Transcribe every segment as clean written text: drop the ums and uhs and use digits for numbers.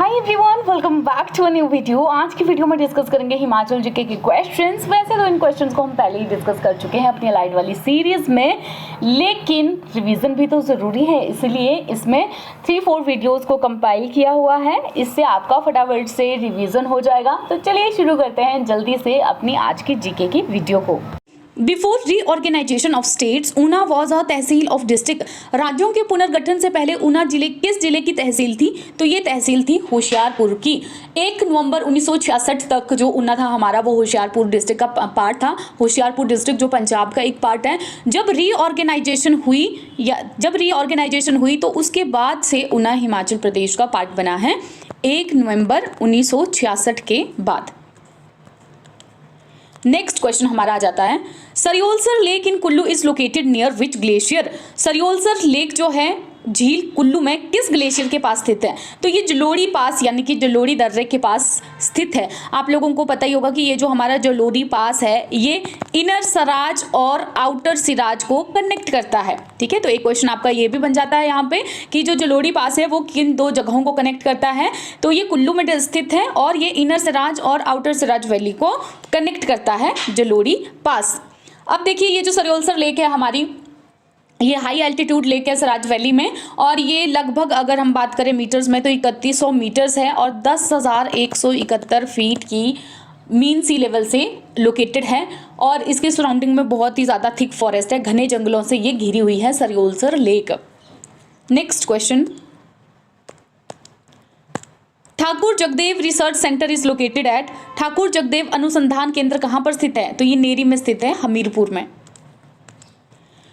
Hi everyone, welcome back to a new video. आज की video में डिस्कस करेंगे हिमाचल जीके के क्वेश्चंस। वैसे तो इन क्वेश्चंस को हम पहले ही डिस्कस कर चुके हैं अपनी लाइट वाली सीरीज में, लेकिन रिवीजन भी तो ज़रूरी है, इसलिए इसमें 3-4 वीडियोस को कंपाइल किया हुआ है। इससे आपका फटाफट से रिवीजन हो जाएगा। तो चलिए शुरू करते हैं जल्दी से अपनी आज की जीके की वीडियो को। Before reorganisation of states, Una was a tehsil of district. राज्यों के पुनर्गठन से पहले ऊना जिले किस जिले की तहसील थी? तो ये तहसील थी होशियारपुर की। 1 नवंबर 1966 तक जो ऊना था हमारा, वो होशियारपुर डिस्ट्रिक्ट का पार्ट था। होशियारपुर डिस्ट्रिक्ट जो पंजाब का एक पार्ट है। जब रीऑर्गेनाइजेशन हुई तो उसके बाद से ऊना हिमाचल प्रदेश का पार्ट बना है 1 नवंबर 1966 के बाद। नेक्स्ट क्वेश्चन हमारा आ जाता है, Saryolsar lake in Kullu is located near which glacier. Saryolsar lake जो है झील कुल्लू में किस ग्लेशियर के पास स्थित है? तो ये जलोड़ी पास यानी कि जलोड़ी दर्रे के पास स्थित है। आप लोगों को पता ही होगा कि ये जो हमारा जलोड़ी पास है ये इनर सराज और आउटर सिराज को कनेक्ट करता है। ठीक है, तो एक क्वेश्चन आपका ये भी बन जाता है यहाँ पे कि जो जलोड़ी पास है वो किन दो जगहों को कनेक्ट करता है? तो ये कुल्लू में स्थित है और ये इनर सराज और आउटर सिराज वैली को कनेक्ट करता है जलोड़ी पास। अब देखिए, ये जो सरयोलसर लेक है हमारी, ये हाई एल्टीट्यूड लेक है सराज वैली में, और ये लगभग अगर हम बात करें मीटर्स में तो 3100 मीटर्स है और 10,171 फीट की मीन सी लेवल से लोकेटेड है। और इसके सराउंडिंग में बहुत ही ज़्यादा थिक फॉरेस्ट है, घने जंगलों से ये घिरी हुई है Saryolsar lake. Next question, Thakur Jagdev research centre is located eight. Thakur Jagdev अनुसंधान केंद्र कहाँ पर स्थित है? तो ये नेरी में स्थित है, हमीरपुर में।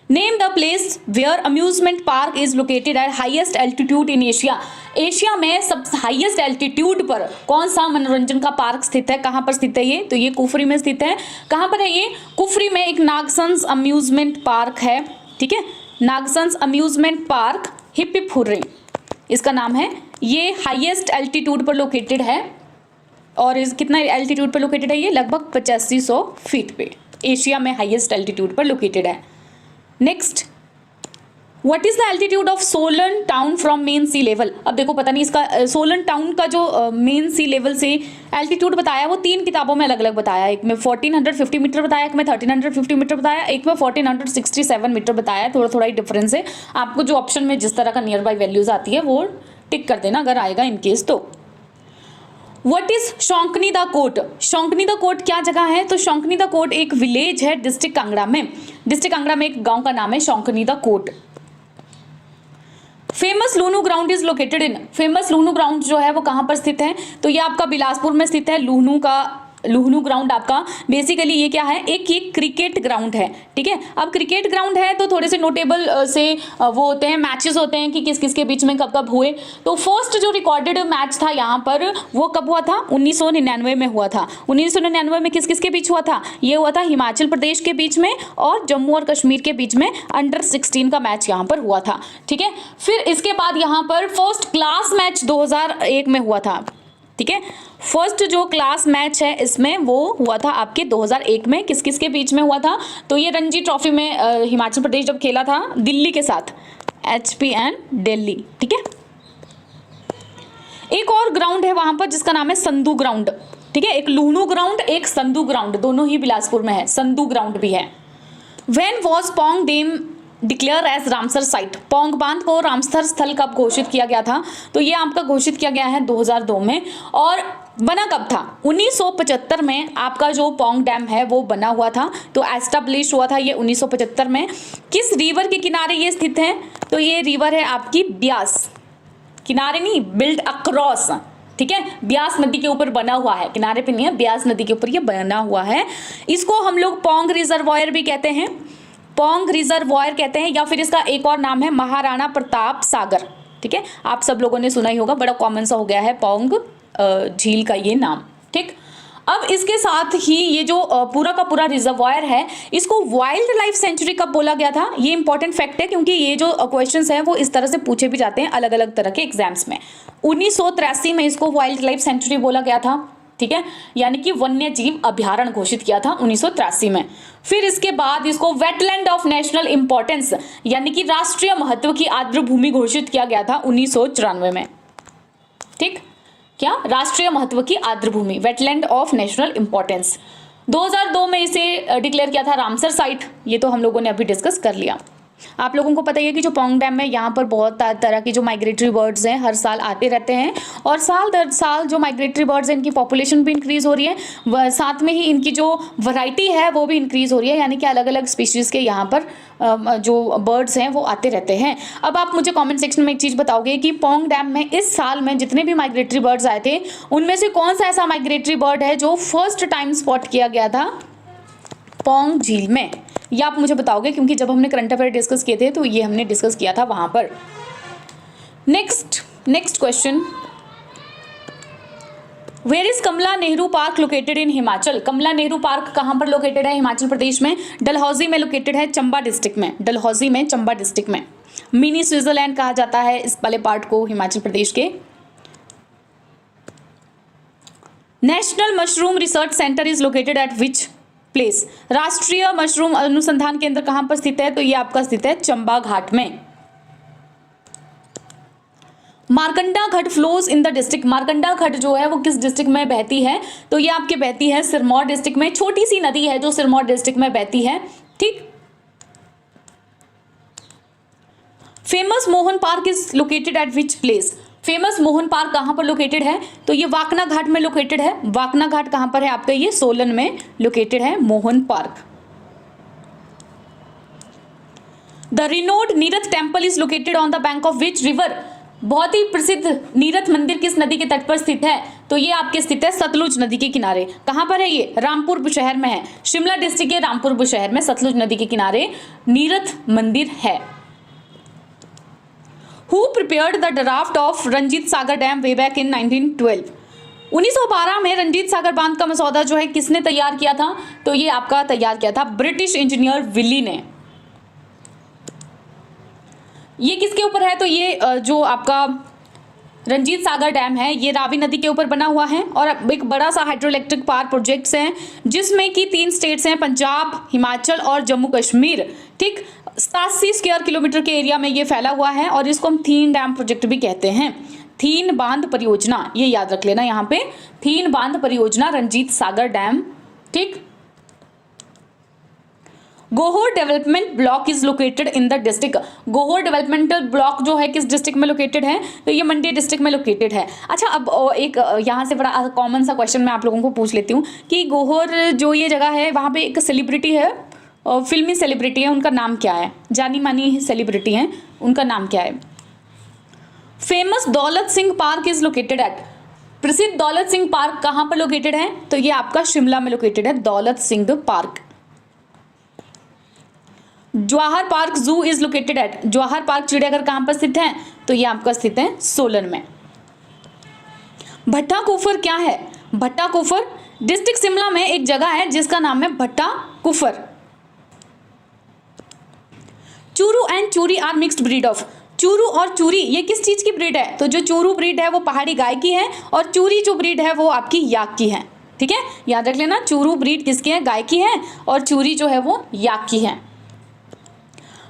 Name the place where amusement park is located at highest altitude in Asia. Asia में सब हाईएस्ट एल्टीट्यूड पर कौन सा मनोरंजन का पार्क स्थित है? कहाँ पर स्थित है ये? तो ये कुफरी में स्थित है। कहाँ पर है ये? कुफरी में एक नागसंस अम्यूजमेंट पार्क है। ठीक है, Nagsons amusement park hip hip hurray इसका नाम है। ये हाईएस्ट एल्टीट्यूड पर लोकेटेड है और इस कितना एल्टीट्यूड पर लोकेटेड है? ये लगभग 8500 फीट पे एशिया में हाईएस्ट एल्टीट्यूड पर लोकेटेड है। Next, what is the altitude of Solan town from mean sea level. अब देखो, पता नहीं इसका सोलन टाउन का जो मेन सी लेवल से एल्टीट्यूड बताया वो 3 किताबों में अलग अलग बताया। एक में 1450 मीटर बताया, एक में 1350 मीटर बताया, एक में 1467 मीटर बताया। थोड़ा थोड़ा ही डिफरेंस है। आपको जो ऑप्शन में जिस तरह का नियर बाई वैल्यूज आती है वो टिक कर देना अगर आएगा इनकेस तो। What is Shaunkni da Kot. शौंकनी द कोट क्या जगह है? तो शौंकनी द कोट एक विलेज है डिस्ट्रिक्ट कांगड़ा में। डिस्ट्रिक्ट कांगड़ा में एक गांव का नाम है Shaunkni da Kot. Famous Lunu ground is located in. Famous Lunu ground जो है वो कहां पर स्थित है? तो ये आपका बिलासपुर में स्थित है। लुहनू ग्राउंड आपका बेसिकली ये क्या है? एक ये क्रिकेट ग्राउंड है। ठीक है, अब क्रिकेट ग्राउंड है तो थोड़े से नोटेबल से वो होते हैं, मैचेस होते हैं कि किस किस के बीच में कब कब हुए। तो फर्स्ट जो रिकॉर्डेड मैच था यहाँ पर वो कब हुआ था? 1999 में हुआ था। 1999 में किस किस के बीच हुआ था? ये हुआ था हिमाचल प्रदेश के बीच में और जम्मू और कश्मीर के बीच में अंडर 16 का मैच यहाँ पर हुआ था। ठीक है, फिर इसके बाद यहाँ पर फर्स्ट क्लास मैच 2001 में हुआ था। ठीक है, फर्स्ट जो क्लास मैच है इसमें वो हुआ था आपके 2001 में। किस किस के बीच में हुआ था? तो ये रणजी ट्रॉफी में हिमाचल प्रदेश जब खेला था दिल्ली के साथ, HP एंड दिल्ली। ठीक है, एक और ग्राउंड है वहां पर जिसका नाम है संधू ग्राउंड। ठीक है, एक लूहनू ग्राउंड, एक संधू ग्राउंड, दोनों ही बिलासपुर में है। संधू ग्राउंड भी है। When was Pong dam declared as Ramsar site. Pong बांध को रामसर स्थल कब घोषित किया गया था? तो ये आपका घोषित किया गया है 2002 में। और बना कब था? 1975 में आपका जो पोंग डैम है वो बना हुआ था। तो एस्टेब्लिश हुआ था ये 1975 में। किस रिवर के किनारे ये स्थित है? तो ये रिवर है आपकी ब्यास। किनारे नहीं, बिल्ड अक्रॉस। ठीक है, ब्यास नदी के ऊपर बना हुआ है, किनारे पे नहीं है, ब्यास नदी के ऊपर ये बना हुआ है। इसको हम लोग पोंग रिजर्वायर भी कहते हैं, पोंग रिजर्वायर कहते हैं, या फिर इसका एक और नाम है महाराणा प्रताप सागर। ठीक है, आप सब लोगों ने सुना ही होगा, बड़ा कॉमन सा हो गया है पोंग झील का ये नाम। ठीक, अब इसके साथ ही ये जो पूरा का पूरा रिजर्वायर है इसको वाइल्ड लाइफ सेंचुरी कब बोला गया था? ये इंपॉर्टेंट फैक्ट है क्योंकि ये जो क्वेश्चंस हैं वो इस तरह से पूछे भी जाते हैं अलग अलग तरह के एग्जाम्स में। 1983 में इसको वाइल्ड लाइफ सेंचुरी बोला गया था। ठीक है, यानी कि वन्य जीव अभ्यारण्य घोषित किया था 1983 में। फिर इसके बाद इसको वेटलैंड ऑफ नेशनल इंपॉर्टेंस यानी कि राष्ट्रीय महत्व की आर्द्र भूमि घोषित किया गया था 1994 में। ठीक, क्या, राष्ट्रीय महत्व की आर्द्रभूमि, वेटलैंड ऑफ नेशनल इंपॉर्टेंस। 2002 में इसे डिक्लेयर किया था रामसर साइट, ये तो हम लोगों ने अभी डिस्कस कर लिया। आप लोगों को पता ही है कि जो पौंग डैम है यहाँ पर बहुत तरह की जो माइग्रेटरी बर्ड्स हैं हर साल आते रहते हैं, और साल दर साल जो माइग्रेटरी बर्ड्स हैं इनकी पॉपुलेशन भी इंक्रीज हो रही है, साथ में ही इनकी जो वैरायटी है वो भी इंक्रीज हो रही है, यानी कि अलग अलग स्पीशीज़ के यहाँ पर जो बर्ड्स हैं वो आते रहते हैं। अब आप मुझे कमेंट सेक्शन में एक चीज़ बताओगे कि पौंग डैम में इस साल में जितने भी माइग्रेटरी बर्ड्स आए थे उनमें से कौन सा ऐसा माइग्रेटरी बर्ड है जो फर्स्ट टाइम स्पॉट किया गया था पौंग झील में, ये आप मुझे बताओगे, क्योंकि जब हमने करंट अफेयर डिस्कस किए थे तो ये हमने डिस्कस किया था वहां पर। Next question, where is Kamla Nehru park located in Himachal. Kamla Nehru park कहां पर लोकेटेड है हिमाचल प्रदेश में, डलहौजी में लोकेटेड है, चंबा डिस्ट्रिक्ट में, डलहौजी में चंबा डिस्ट्रिक्ट में। मिनी स्विट्जरलैंड कहा जाता है इस वाले पार्ट को हिमाचल प्रदेश के। National mushroom research centre is located eight which place. राष्ट्रीय मशरूम अनुसंधान केंद्र कहां पर स्थित है, तो ये आपका स्थित है चंबा घाट में। Markanda Ghat flows in the district. Markanda Ghat जो है वो किस डिस्ट्रिक्ट में बहती है, तो ये आपके बहती है सिरमौर डिस्ट्रिक्ट में। छोटी सी नदी है जो सिरमौर डिस्ट्रिक्ट में बहती है, ठीक। Famous Mohan park is located eight which place. Famous Mohan park कहां पर लोकेटेड है, तो ये वाकना घाट में लोकेटेड है। वाकना घाट कहां पर है आपका, ये सोलन में लोकेटेड है Mohan park. The renowned Nirath temple is located on the bank of which river. बहुत ही प्रसिद्ध नीरथ मंदिर किस नदी के तट पर स्थित है, तो ये आपके स्थित है सतलुज नदी के किनारे। कहां पर है ये, रामपुर बुशहर में है। शिमला डिस्ट्रिक्ट के रामपुर बुशहर में सतलुज नदी के किनारे नीरथ मंदिर है। Who prepared the draft of Ranjit Sagar dam way back in 1912। 1912 में रंजीत सागर बांध का मसौदा जो है किसने तैयार किया था, तो ये आपका तैयार किया था ब्रिटिश इंजीनियर विली ने। ये किसके ऊपर है, तो ये जो आपका रंजीत सागर डैम है ये रावी नदी के ऊपर बना हुआ है, और एक बड़ा सा हाइड्रो इलेक्ट्रिक पावर प्रोजेक्ट्स हैं जिसमें कि 3 स्टेट्स हैं, पंजाब, हिमाचल और जम्मू कश्मीर, ठीक। 87 स्क्वायर किलोमीटर के एरिया में ये फैला हुआ है, और इसको हम थीन डैम प्रोजेक्ट भी कहते हैं। थीन बांध परियोजना, ये याद रख लेना यहाँ पे, थीन बांध परियोजना रंजीत सागर डैम, ठीक। Gohar development block is located in the district. Gohar developmental block जो है किस डिस्ट्रिक्ट में लोकेटेड है, तो ये मंडी डिस्ट्रिक्ट में लोकेटेड है। अच्छा, अब एक यहाँ से बड़ा कॉमन सा क्वेश्चन मैं आप लोगों को पूछ लेती हूँ कि गोहोर जो ये जगह है वहाँ पे एक सेलिब्रिटी है, फिल्मी सेलिब्रिटी है, उनका नाम क्या है, जानी मानी सेलिब्रिटी है, उनका नाम क्या है। Famous Daulat Singh park is located eight. प्रसिद्ध दौलत सिंह पार्क कहाँ पर लोकेटेड है, तो ये आपका शिमला में लोकेटेड है दौलत सिंह पार्क। जवाहर पार्क जू is located eight. Jawahar park चिड़ियाघर कहां पर स्थित है, तो ये आपका स्थित है सोलन में। भट्टा कुफर क्या है, भट्टा कुफर डिस्ट्रिक्ट शिमला में एक जगह है जिसका नाम है Bhatta Kufar. Churu and Churi are mixed breed of. Churu और चूरी ये किस चीज की ब्रीड है, तो जो चूरू ब्रीड है वो पहाड़ी गाय की है, और चूरी जो ब्रीड है वो आपकी याक की है, ठीक है, याद रख लेना। चूरू ब्रीड किसकी है, गाय की है, और चूरी जो है वो याक की है।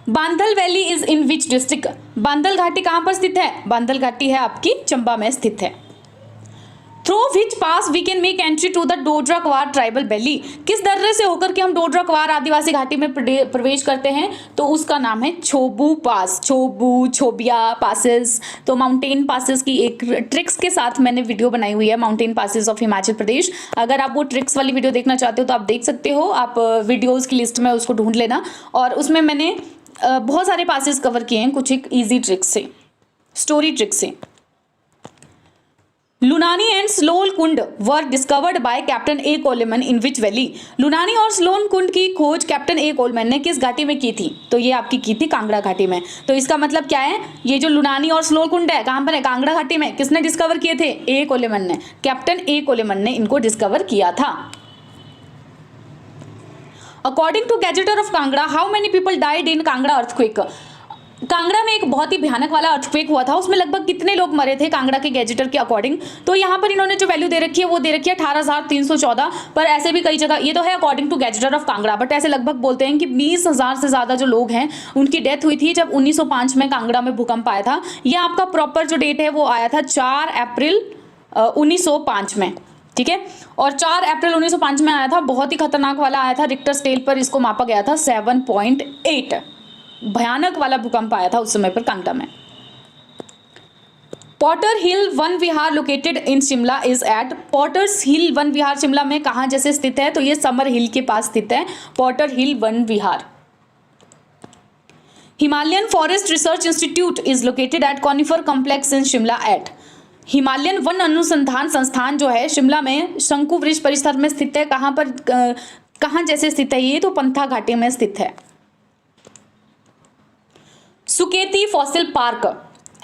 बांधल valley is in which district. बांधल घाटी कहां पर स्थित है, बांधल घाटी है आपकी चंबा में स्थित है। Through which pass we can make entry to the Dodra Kwar tribal valley. किस दर्रे से होकर के हम डोडरा क्वार आदिवासी घाटी में प्रवेश करते हैं, तो उसका नाम है छोबू पास। छोबू, छोबिया पासेस, तो माउंटेन पासेस की एक ट्रिक्स के साथ मैंने वीडियो बनाई हुई है, माउंटेन पासेस ऑफ हिमाचल प्रदेश। अगर आप वो ट्रिक्स वाली वीडियो देखना चाहते हो तो आप देख सकते हो, आप वीडियोज़ की लिस्ट में उसको ढूंढ लेना, और उसमें मैंने बहुत सारे पासेस कवर किए हैं कुछ एक इजी ट्रिक से, स्टोरी ट्रिक से। Lunani and Slon Kund were discovered by captain A Coleman in which valley. Lunani और स्लोन कुंड की खोज कैप्टन ए कोलेमन ने किस घाटी में की थी, तो ये आपकी की थी कांगड़ा घाटी में। तो इसका मतलब क्या है, ये जो लुनानी और स्लोन कुंड है कहां पर है, कांगड़ा घाटी में। किसने डिस्कवर किए थे, ए कोलेमन ने, कैप्टन ए कोलेमन ने इनको डिस्कवर किया था। According to gazetteer of Kangra, how many people died in Kangra earthquake. Kangra में एक बहुत ही भयानक वाला अर्थक्वेक हुआ था, उसमें लगभग कितने लोग मरे थे कांगड़ा के गैजेटर के अकॉर्डिंग, तो यहाँ पर इन्होंने जो वैल्यू दे रखी है वो दे रखी है 18,314, पर ऐसे भी कई जगह, ये तो है according to gazetteer of Kangra, but ऐसे लगभग बोलते हैं कि 20,000 से ज़्यादा जो लोग हैं उनकी डेथ हुई थी जब 1905 में कांगड़ा में भूकंप आया था। यह आपका प्रॉपर जो डेट है वो आया था 4 अप्रैल 1905 में, ठीक है। और 4 अप्रैल 1905 में आया था, बहुत ही खतरनाक वाला आया था, रिक्टर स्केल पर इसको मापा गया था 7.8, भयानक वाला भूकंप आया था उस समय पर कांगड़ा में। Potter hill Van Vihar located in Shimla is at, Potter's hill Van Vihar Shimla में कहाँ जैसे स्थित है, तो ये समर हिल के पास स्थित है potter hill Van Vihar. Himalayan forest research institute is located at conifer complex in Shimla at, Himalayan वन अनुसंधान संस्थान जो है शिमला में शंकु वृक्ष परिसर में स्थित है, कहाँ पर कहाँ जैसे स्थित है ये, तो पंथा घाटी में स्थित है। Suketi fossil park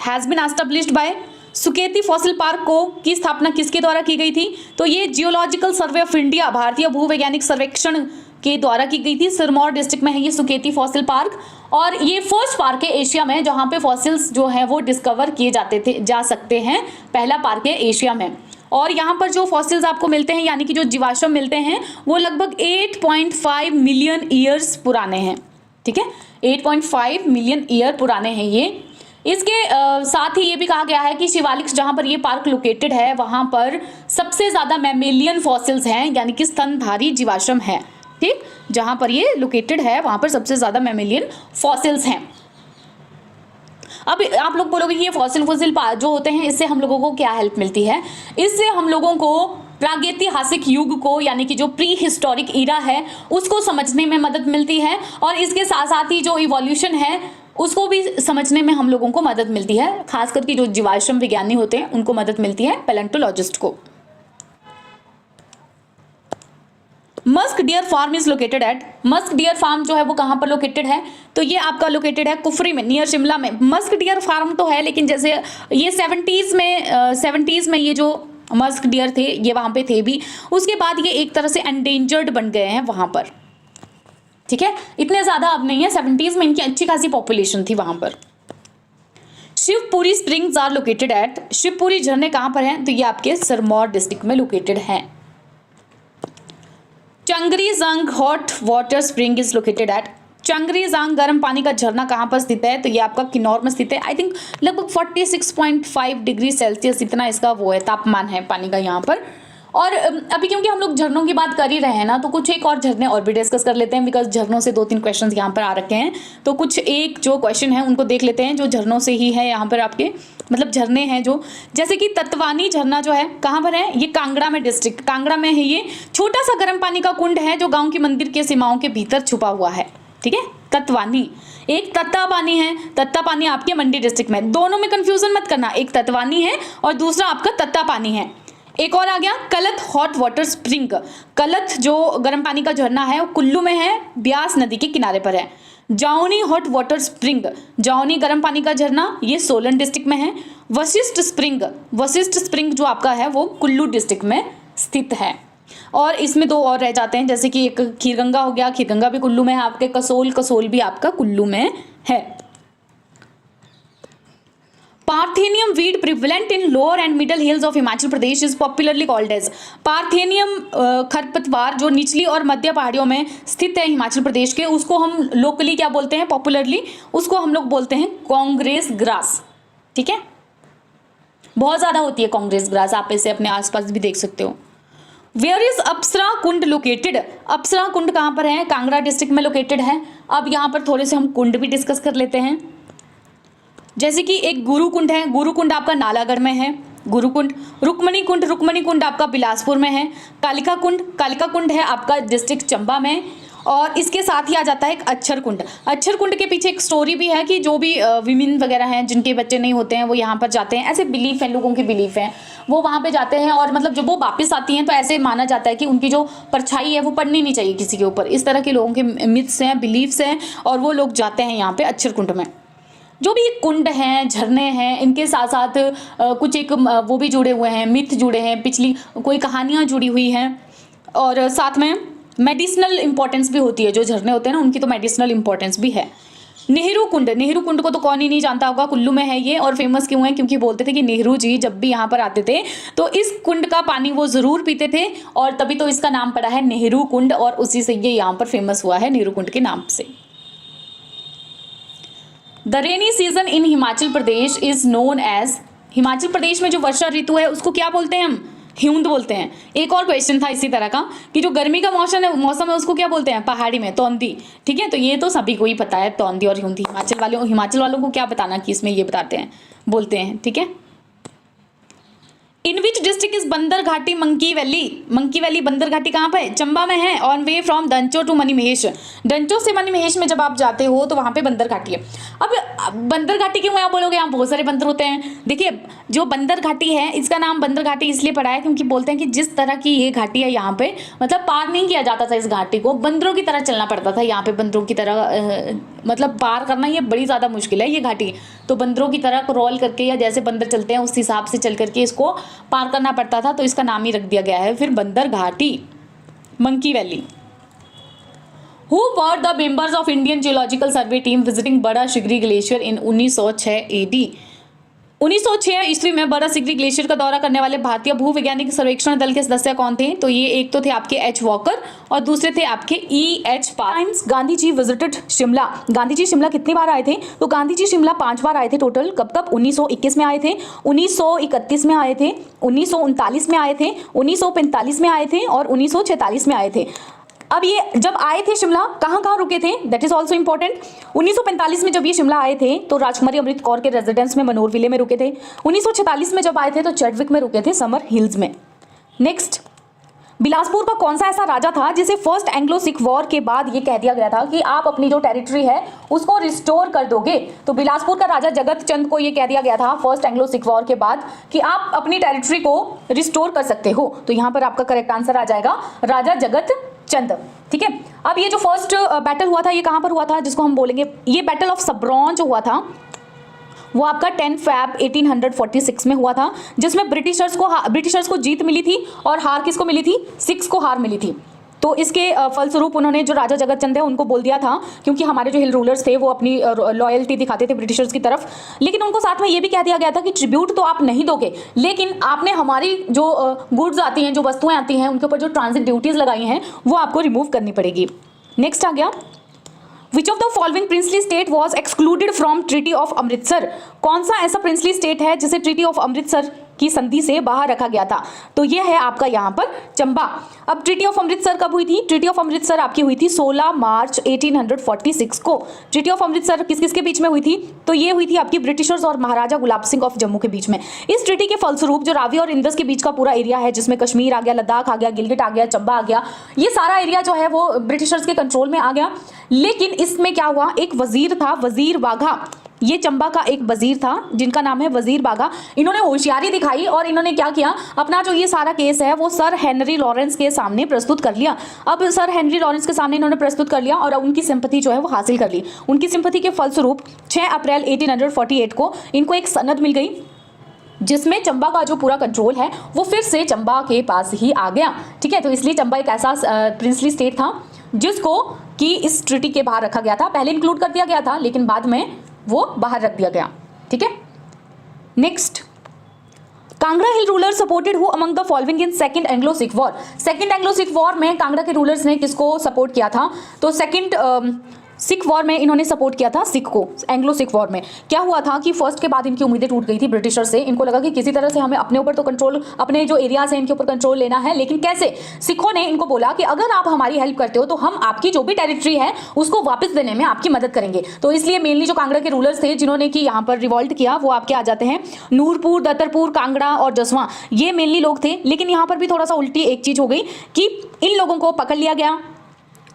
has been established by, Suketi fossil park को की स्थापना किसके द्वारा की गई थी, तो ये जियोलॉजिकल सर्वे ऑफ इंडिया, भारतीय भूवैज्ञानिक सर्वेक्षण के द्वारा की गई थी। सिरमौर डिस्ट्रिक्ट में है ये सुकेती फॉसिल पार्क, और ये फर्स्ट पार्क है एशिया में जहाँ पे फॉसिल्स जो है वो डिस्कवर किए जा सकते हैं, पहला पार्क है एशिया में। और यहाँ पर जो फॉसिल्स आपको मिलते हैं, यानी कि जो जीवाश्म मिलते हैं, वो लगभग 8.5 मिलियन ईयर्स पुराने हैं, ठीक है, 8.5 मिलियन ईयर पुराने हैं ये। इसके साथ ही ये भी कहा गया है कि शिवालिक जहाँ पर ये पार्क लोकेटेड है वहाँ पर सबसे ज़्यादा मैमेलियन फॉसिल्स हैं, यानी कि स्तनधारी जीवाश्म है, ठीक, जहाँ पर ये लोकेटेड है वहाँ पर सबसे ज़्यादा मैमेलियन फॉसिल्स हैं। अब आप लोग बोलोगे कि ये फॉसिल जो होते हैं इससे हम लोगों को क्या हेल्प मिलती है, इससे हम लोगों को प्रागैतिहासिक युग को, यानी कि जो प्री हिस्टोरिक ईरा है उसको समझने में मदद मिलती है, और इसके साथ साथ ही जो इवोल्यूशन है उसको भी समझने में हम लोगों को मदद मिलती है, खास करके जो जीवाश्म विज्ञानी होते हैं उनको मदद मिलती है, पैलेंटोलॉजिस्ट को। Musk deer farm is located at, musk deer farm जो है वो कहाँ पर लोकेटेड है, तो ये आपका लोकेटेड है कुफरी में, नियर शिमला में। मस्क डियर फार्म तो है, लेकिन जैसे ये 70s में ये जो मस्क डियर थे ये वहाँ पे थे भी, उसके बाद ये एक तरह से एंडेंजर्ड बन गए हैं वहाँ पर, ठीक है, इतने ज़्यादा अब नहीं है, 70s में इनकी अच्छी खासी पॉपुलेशन थी वहाँ पर। Shivpuri springs are located at, Shivpuri झरने कहाँ पर हैं, तो ये आपके सिरमौर डिस्ट्रिक्ट में लोकेटेड हैं। Changri Jung hot water spring is located at, Changri Jung गर्म पानी का झरना कहाँ पर स्थित है, तो ये आपका किन्नौर में स्थित है। आई थिंक लगभग 46.5 डिग्री सेल्सियस इतना इसका वो है तापमान है पानी का यहाँ पर। और अभी क्योंकि हम लोग झरनों की बात कर ही रहे हैं ना, तो कुछ एक और झरने और भी डिस्कस कर लेते हैं, बिकॉज झरनों से 2-3 क्वेश्चन यहाँ पर आ रखे हैं, तो कुछ एक जो क्वेश्चन है उनको देख लेते हैं जो झरनों से ही है यहाँ पर आपके, मतलब झरने हैं जो, जैसे कि तत्वानी झरना जो है कहाँ पर है, ये कांगड़ा में डिस्ट्रिक्ट, कांगड़ा में है ये, छोटा सा गर्म पानी का कुंड है जो गाँव के मंदिर के सीमाओं के भीतर छुपा हुआ है, ठीक है, तत्वानी। एक तत्ता पानी है, तत्ता पानी आपके मंडी डिस्ट्रिक्ट में, दोनों में कंफ्यूजन मत करना, एक तत्वानी है और दूसरा आपका तत्ता पानी है। एक और आ गया कलथ हॉट वाटर स्प्रिंग, कलथ जो गर्म पानी का झरना है वो कुल्लू में है, ब्यास नदी के किनारे पर है। जाओनी हॉट वाटर स्प्रिंग, जाओनी गर्म पानी का झरना, ये सोलन डिस्ट्रिक्ट में है। वशिष्ठ स्प्रिंग जो आपका है वो कुल्लू डिस्ट्रिक्ट में स्थित है। और इसमें 2 और रह जाते हैं, जैसे कि एक खीरगंगा हो गया, खीरगंगा भी कुल्लू में है आपके, कसोल भी आपका कुल्लू में है। Parthenium weed prevalent in lower and middle hills of Himachal Pradesh is popularly called as, parthenium खरपतवार जो निचली और मध्य पहाड़ियों में स्थित है हिमाचल प्रदेश के, उसको हम लोकली क्या बोलते हैं, पॉपुलरली उसको हम लोग बोलते हैं कांग्रेस ग्रास, ठीक है, बहुत ज्यादा होती है कांग्रेस ग्रास, आप इसे अपने आसपास भी देख सकते हो। Where is Apsara Kund located, Apsara Kund कहाँ पर है, कांगड़ा डिस्ट्रिक्ट में लोकेटेड है। अब यहाँ पर थोड़े से हम कुंड भी डिस्कस कर लेते हैं, जैसे कि एक गुरु कुंड है, गुरु कुंड आपका नालागढ़ में है, गुरु कुंड। रुक्मणी कुंड आपका बिलासपुर में है। कालिका कुंड है आपका डिस्ट्रिक्ट चंबा में। और इसके साथ ही आ जाता है एक अक्षर कुंड के पीछे एक स्टोरी भी है कि जो भी विमेन वगैरह हैं जिनके बच्चे नहीं होते हैं वो यहाँ पर जाते हैं, ऐसे बिलीफ है, लोगों की बिलीफ है, वो वहाँ पे जाते हैं और मतलब जब वो वापस आती हैं तो ऐसे माना जाता है कि उनकी जो परछाई है वो पड़नी नहीं चाहिए किसी के ऊपर, इस तरह के लोगों के मिथ्स हैं, बिलीफ्स हैं, और वो लोग जाते हैं यहाँ पे अक्षर कुंड में। जो भी कुंड हैं, झरने हैं, इनके साथ साथ कुछ एक वो भी जुड़े हुए हैं, मिथ जुड़े हैं, पिछली कोई कहानियाँ जुड़ी हुई हैं, और साथ में मेडिसिनल इंपॉर्टेंस भी होती है। जो झरने होते हैं ना उनकी तो मेडिसिनल इंपॉर्टेंस भी है। नेहरू कुंड को तो कौन ही नहीं जानता होगा, कुल्लू में है ये, और फेमस क्यों है, क्योंकि बोलते थे कि नेहरू जी जब भी यहाँ पर आते थे तो इस कुंड का पानी वो ज़रूर पीते थे, और तभी तो इसका नाम पड़ा है नेहरू कुंड, और उसी से ये यहाँ पर फेमस हुआ है नेहरू कुंड के नाम से। The rainy season in Himachal Pradesh is known as, Himachal Pradesh में जो वर्षा ऋतु है उसको क्या बोलते हैं हम? हिउंद बोलते हैं। एक और क्वेश्चन था इसी तरह का कि जो गर्मी का मौसम है उसको क्या बोलते हैं पहाड़ी में? तौंदी। ठीक है, तो ये तो सभी को ही पता है, तौंदी और हिउंदी। हिमाचल वालों को क्या बताना कि इसमें ये बताते हैं, बोलते हैं। ठीक है। इन विच डिस्ट्रिक्ट इज बंदर घाटी मंकी वैली? मंकी वैली बंदर घाटी कहाँ पे? चंबा में है। On way from Dancho to Manimahesh, Dancho से मणिमहेश में जब आप जाते हो तो वहाँ पे बंदर घाटी है। अब बंदर घाटी क्यों आप बोलोगे? यहाँ बहुत सारे बंदर होते हैं। देखिए, जो बंदर घाटी है इसका नाम बंदर घाटी इसलिए पड़ा है क्योंकि बोलते हैं कि जिस तरह की ये घाटी है यहाँ पे, मतलब पार नहीं किया जाता था इस घाटी को, बंदरों की तरह चलना पड़ता था यहाँ पे। बंदरों की तरह मतलब पार करना ये बड़ी ज़्यादा मुश्किल है ये घाटी, तो बंदरों की तरह क्रॉल करके या जैसे बंदर चलते हैं उस हिसाब से चल करके इसको पार करना पड़ता था, तो इसका नाम ही रख दिया गया है फिर बंदर घाटी, monkey valley. Who were the members of Indian Geological Survey team visiting बड़ा सिगरी ग्लेशियर in 1906 AD? 1906 ईस्वी में बड़ा सिगरी ग्लेशियर का दौरा करने वाले भारतीय भूवैज्ञानिक सर्वेक्षण दल के सदस्य कौन थे? तो ये एक तो थे आपके एच वॉकर और दूसरे थे आपके E.H. Times Gandhi ji visited Shimla. Gandhi ji Shimla कितनी बार आए थे? तो गांधी जी शिमला 5 बार आए थे टोटल। कब कब? 1921 में आए थे, 1931 में आए थे, 1939 में आए थे, 1945 में आए थे और 1946 में आए थे। अब ये जब आए थे शिमला कहाँ रुके थे? That is also important. 1945 में जब ये शिमला आए थे तो राजकुमारी अमृत कौर के रेजिडेंस में मनोर विले में रुके थे। 1946 में जब आए थे तो चैडविक में रुके थे, समर हिल्स में। नेक्स्ट, बिलासपुर का कौन सा ऐसा राजा था जिसे फर्स्ट एंग्लो सिख वॉर के बाद ये कह दिया गया था कि आप अपनी जो टेरिटरी है उसको रिस्टोर कर दोगे? तो बिलासपुर का राजा जगत चंद को ये कह दिया गया था फर्स्ट एंग्लो सिख वॉर के बाद कि आप अपनी टेरिटरी को रिस्टोर कर सकते हो। तो यहाँ पर आपका करेक्ट आंसर आ जाएगा राजा जगत चंद। ठीक है। अब ये जो फर्स्ट बैटल हुआ था ये कहाँ पर हुआ था, जिसको हम बोलेंगे ये बैटल ऑफ सबरौन जो हुआ था वो आपका 10 फैब 1846 में हुआ था, जिसमें ब्रिटिशर्स को जीत मिली थी और हार किसको मिली थी? सिख्स को हार मिली थी। तो इसके फलस्वरूप उन्होंने जो राजा जगत चंद है उनको बोल दिया था, क्योंकि हमारे जो हिल रूलर्स थे वो अपनी लॉयल्टी दिखाते थे ब्रिटिशर्स की तरफ, लेकिन उनको साथ में ये भी कह दिया गया था कि ट्रिब्यूट तो आप नहीं दोगे, लेकिन आपने हमारी जो गुड्स आती हैं, जो वस्तुएं आती हैं, उनके ऊपर जो ट्रांजिट ड्यूटीज लगाई हैं वो आपको रिमूव करनी पड़ेगी। नेक्स्ट आ गया, which of the following princely state was excluded from treaty of Amritsar? कौन सा ऐसा प्रिंसली स्टेट है जिसे ट्रीटी ऑफ अमृतसर की संधि से बाहर रखा गया था? तो ये है आपका यहाँ पर चंबा। अब ट्रीटी ऑफ अमृतसर कब हुई थी? ट्रीटी ऑफ अमृतसर आपकी हुई थी 16 मार्च 1846 को। ट्रीटी ऑफ अमृतसर किस किस के बीच में हुई थी? तो ये हुई थी आपकी ब्रिटिशर्स और महाराजा गुलाब सिंह ऑफ जम्मू के बीच में। इस ट्रीटी के फलस्वरूप जो रावी और इंदस के बीच का पूरा एरिया है, जिसमें कश्मीर आ गया, लद्दाख आ गया, गिलगिट आ गया, चंबा आ गया, ये सारा एरिया जो है वो ब्रिटिशर्स के कंट्रोल में आ गया। लेकिन इसमें क्या हुआ, एक वजीर था, वजीर बाघा, ये चंबा का एक वजीर था जिनका नाम है वजीर बाघा। इन्होंने होशियारी दिखाई और इन्होंने क्या किया, अपना जो ये सारा केस है वो सर हेनरी लॉरेंस के सामने प्रस्तुत कर लिया। अब सर हेनरी लॉरेंस के सामने इन्होंने प्रस्तुत कर लिया और उनकी सिंपैथी जो है वो हासिल कर ली। उनकी सिंपैथी के फलस्वरूप 6 अप्रैल 1848 को इनको एक सनद मिल गई, जिसमें चंबा का जो पूरा कंट्रोल है वो फिर से चंबा के पास ही आ गया। ठीक है, तो इसलिए चंबा एक ऐसा प्रिंसली स्टेट था जिसको कि इस ट्रीटी के बाहर रखा गया था। पहले इंक्लूड कर दिया गया था लेकिन बाद में वो बाहर रख दिया गया। ठीक है। Next, Kangra hill ruler supported who among the following in second Anglo Sikh war? Second Anglo Sikh war में कांगड़ा के रूलर्स ने किसको सपोर्ट किया था? तो सेकंड सिख वॉर में इन्होंने सपोर्ट किया था सिख को। एंग्लो सिख वॉर में क्या हुआ था कि फर्स्ट के बाद इनकी उम्मीदें टूट गई थी ब्रिटिशर से। इनको लगा कि किसी तरह से हमें अपने ऊपर तो कंट्रोल, अपने जो एरियाज हैं इनके ऊपर कंट्रोल लेना है, लेकिन कैसे? सिखों ने इनको बोला कि अगर आप हमारी हेल्प करते हो तो हम आपकी जो भी टेरिटरी है उसको वापस देने में आपकी मदद करेंगे। तो इसलिए मेनली जो कांगड़ा के रूलर्स थे जिन्होंने कि यहाँ पर रिवॉल्ट किया वो आपके आ जाते हैं नूरपुर, दत्तरपुर, कांगड़ा और जसवां, ये मेनली लोग थे। लेकिन यहाँ पर भी थोड़ा सा उल्टी एक चीज हो गई कि इन लोगों को पकड़ लिया गया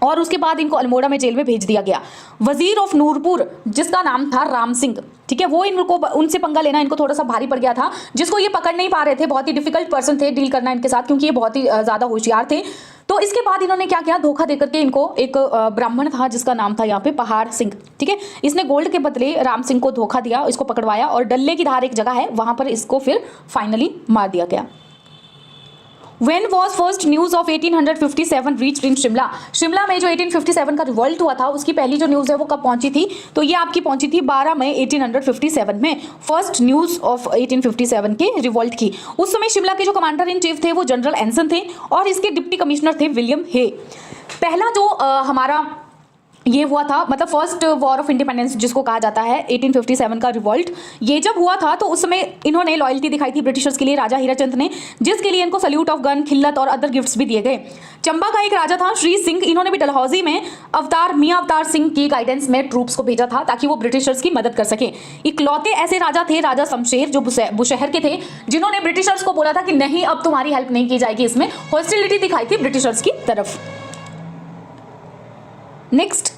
और उसके बाद इनको अल्मोड़ा में जेल में भेज दिया गया। वजीर ऑफ नूरपुर जिसका नाम था राम सिंह, ठीक है, वो इनको उनसे पंगा लेना इनको थोड़ा सा भारी पड़ गया था, जिसको ये पकड़ नहीं पा रहे थे। बहुत ही डिफिकल्ट पर्सन थे डील करना इनके साथ, क्योंकि ये बहुत ही ज़्यादा होशियार थे। तो इसके बाद इन्होंने क्या किया, धोखा देकर के इनको एक ब्राह्मण था जिसका नाम था यहाँ पे पहाड़ सिंह, ठीक है, इसने गोल्ड के बदले राम सिंह को धोखा दिया, इसको पकड़वाया और डल्ले की धार एक जगह है वहां पर इसको फिर फाइनली मार दिया गया। When was first news of 1857 reached in Shimla? Shimla में जो 1857 का रिवॉल्ट हुआ था उसकी पहली जो न्यूज़ है वो कब पहुंची थी? तो ये आपकी पहुंची थी 12 मई 1857 में। फर्स्ट न्यूज़ ऑफ 1857 के रिवॉल्ट की। उस समय शिमला के जो कमांडर इन चीफ थे वो जनरल एंसन थे और इसके डिप्टी कमिश्नर थे विलियम हे। पहला जो हमारा ये हुआ था, मतलब फर्स्ट वॉर ऑफ इंडिपेंडेंस जिसको कहा जाता है, 1857 का रिवॉल्ट, ये जब हुआ था तो उस समय इन्होंने लॉयल्टी दिखाई थी ब्रिटिशर्स के लिए, राजा हीराचंद ने, जिसके लिए इनको सल्यूट ऑफ गन, खिल्लत और अदर गिफ्ट्स भी दिए गए। चंबा का एक राजा था श्री सिंह, इन्होंने भी डलहौजी में मियां अवतार सिंह की गाइडेंस में ट्रूप्स को भेजा था ताकि वो ब्रिटिशर्स की मदद कर सके। इकलौते ऐसे राजा थे राजा शमशेर जो बुशहर के थे, जिन्होंने ब्रिटिशर्स को बोला था कि नहीं अब तुम्हारी हेल्प नहीं की जाएगी, इसमें हॉस्टिलिटी दिखाई थी ब्रिटिशर्स की तरफ। नेक्स्ट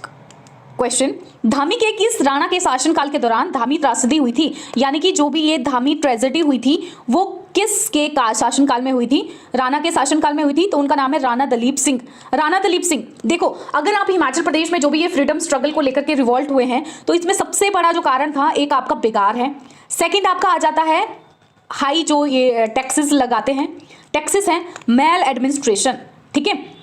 क्वेश्चन, धामी के किस राणा के शासनकाल के दौरान धामी त्रासदी हुई थी, यानी कि जो भी ये धामी ट्रेजेडी हुई थी वो किसके शासनकाल में हुई थी? राणा के शासनकाल में हुई थी, तो उनका नाम है राणा दलीप सिंह। राणा दलीप सिंह, देखो अगर आप हिमाचल प्रदेश में जो भी ये फ्रीडम स्ट्रगल को लेकर के रिवॉल्ट हुए हैं तो इसमें सबसे बड़ा जो कारण था, एक आपका बेगार है, सेकेंड आपका आ जाता है हाई जो ये टैक्सेस लगाते हैं, टैक्सेस हैं, मेल एडमिनिस्ट्रेशन, ठीक है,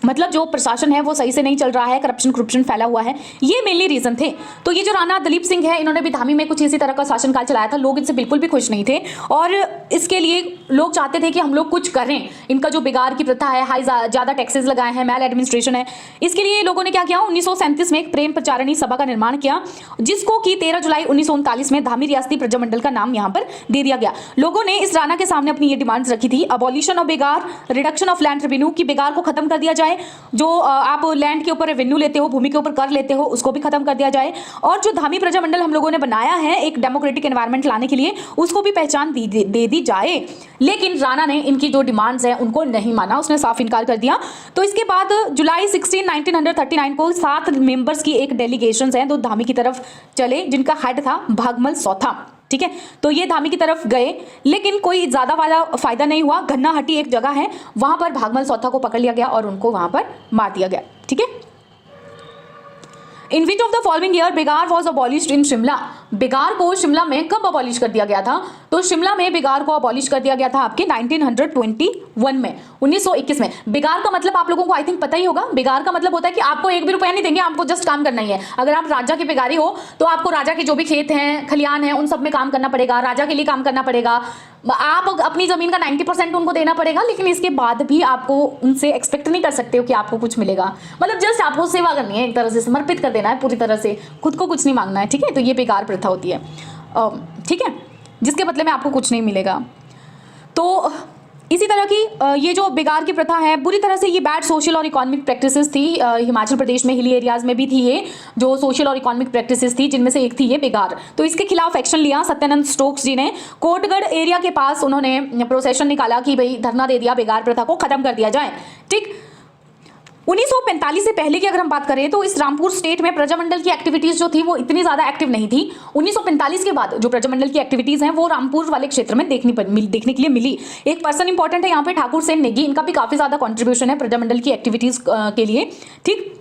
मतलब जो प्रशासन है वो सही से नहीं चल रहा है, करप्शन फैला हुआ है, ये मेनली रीजन थे। तो ये जो राणा दलीप सिंह है, इन्होंने भी धामी में कुछ इसी तरह का शासनकाल चलाया था, लोग इनसे बिल्कुल भी खुश नहीं थे और इसके लिए लोग चाहते थे कि हम लोग कुछ करें। इनका जो बेगार की प्रथा है, हाई ज़्यादा टैक्सेस लगाए हैं, मेल एडमिनिस्ट्रेशन है, इसके लिए लोगों ने क्या किया, 1937 में एक प्रेम प्रचारणी सभा का निर्माण किया, जिसको कि 13 जुलाई 1939 में धामी रियासती प्रजामंडल का नाम यहाँ पर दे दिया गया। लोगों ने इस राणा के सामने अपनी ये डिमांड्स रखी थी, abolition of begar, reduction of land revenue, की बेगार को खत्म कर दिया जाए, जो आप लैंड के ऊपर रेवेन्यू लेते हो, भूमि के ऊपर कर लेते हो, उसको भी खत्म कर दिया जाए, और जो धामी प्रजामंडल हम लोगों ने बनाया है एक डेमोक्रेटिक एनवायरनमेंट लाने के लिए, उसको भी पहचान दे दी जाए। लेकिन राणा ने इनकी जो डिमांड्स हैं उनको नहीं माना, उसने साफ इनकार कर दिया। तो इसके बाद जुलाई 16, 1939 को 7 मेंबर्स की एक डेलीगेशन है तो धामी की तरफ चले, जिनका हेड था भागमल सौथा, ठीक है। तो ये धामी की तरफ गए, लेकिन कोई ज्यादा फायदा नहीं हुआ। घन्नाहट्टी एक जगह है, वहां पर भागमल सौथा को पकड़ लिया गया और उनको वहां पर मार दिया गया, ठीक है। In which of the following year begar was abolished in Shimla? बेगार को शिमला में कब अबॉलिश कर दिया गया था? तो शिमला में बेगार को अबॉलिश कर दिया गया था आपके 1921 में, 1921 में। बेगार का मतलब आप लोगों को आई थिंक पता ही होगा। बेगार का मतलब होता है कि आपको 1 भी रुपया नहीं देंगे, आपको जस्ट काम करना ही है। अगर आप राजा के बेगारी हो तो आपको राजा के जो भी खेत हैं, खलियान हैं, उन सब में काम करना पड़ेगा, राजा के लिए काम करना पड़ेगा, आप अपनी जमीन का 90% उनको देना पड़ेगा, लेकिन इसके बाद भी आपको उनसे एक्सपेक्ट नहीं कर सकते हो कि आपको कुछ मिलेगा। मतलब जस्ट आपको सेवा करनी है, एक तरह से समर्पित कर देना है पूरी तरह से, खुद को कुछ नहीं मांगना है, ठीक है। तो ये बेगार प्रथा होती है, ठीक है, जिसके बदले में आपको कुछ नहीं मिलेगा। तो इसी तरह की ये जो बेगार की प्रथा है, बुरी तरह से ये बैड सोशल और इकोनॉमिक प्रैक्टिसेस थी। हिमाचल प्रदेश में हिली एरियाज में भी थी ये जो सोशल और इकोनॉमिक प्रैक्टिसेस थी, जिनमें से एक थी ये बेगार। तो इसके खिलाफ एक्शन लिया सत्यानंद स्टोक्स जी ने। कोटगढ़ एरिया के पास उन्होंने प्रोसेशन निकाला कि भाई धरना दे दिया, बेगार प्रथा को खत्म कर दिया जाए, ठीक। 1945 से पहले की अगर हम बात करें तो इस रामपुर स्टेट में प्रजामंडल की एक्टिविटीज जो थी वो इतनी ज्यादा एक्टिव नहीं थी। 1945 के बाद जो प्रजामंडल की एक्टिविटीज हैं वो रामपुर वाले क्षेत्र में देखने के लिए मिली। एक पर्सन इंपॉर्टेंट है यहाँ पे, ठाकुर सेन नेगी, इनका भी काफी ज्यादा कॉन्ट्रीब्यूशन है प्रजामंडल की एक्टिविटीज के लिए, ठीक।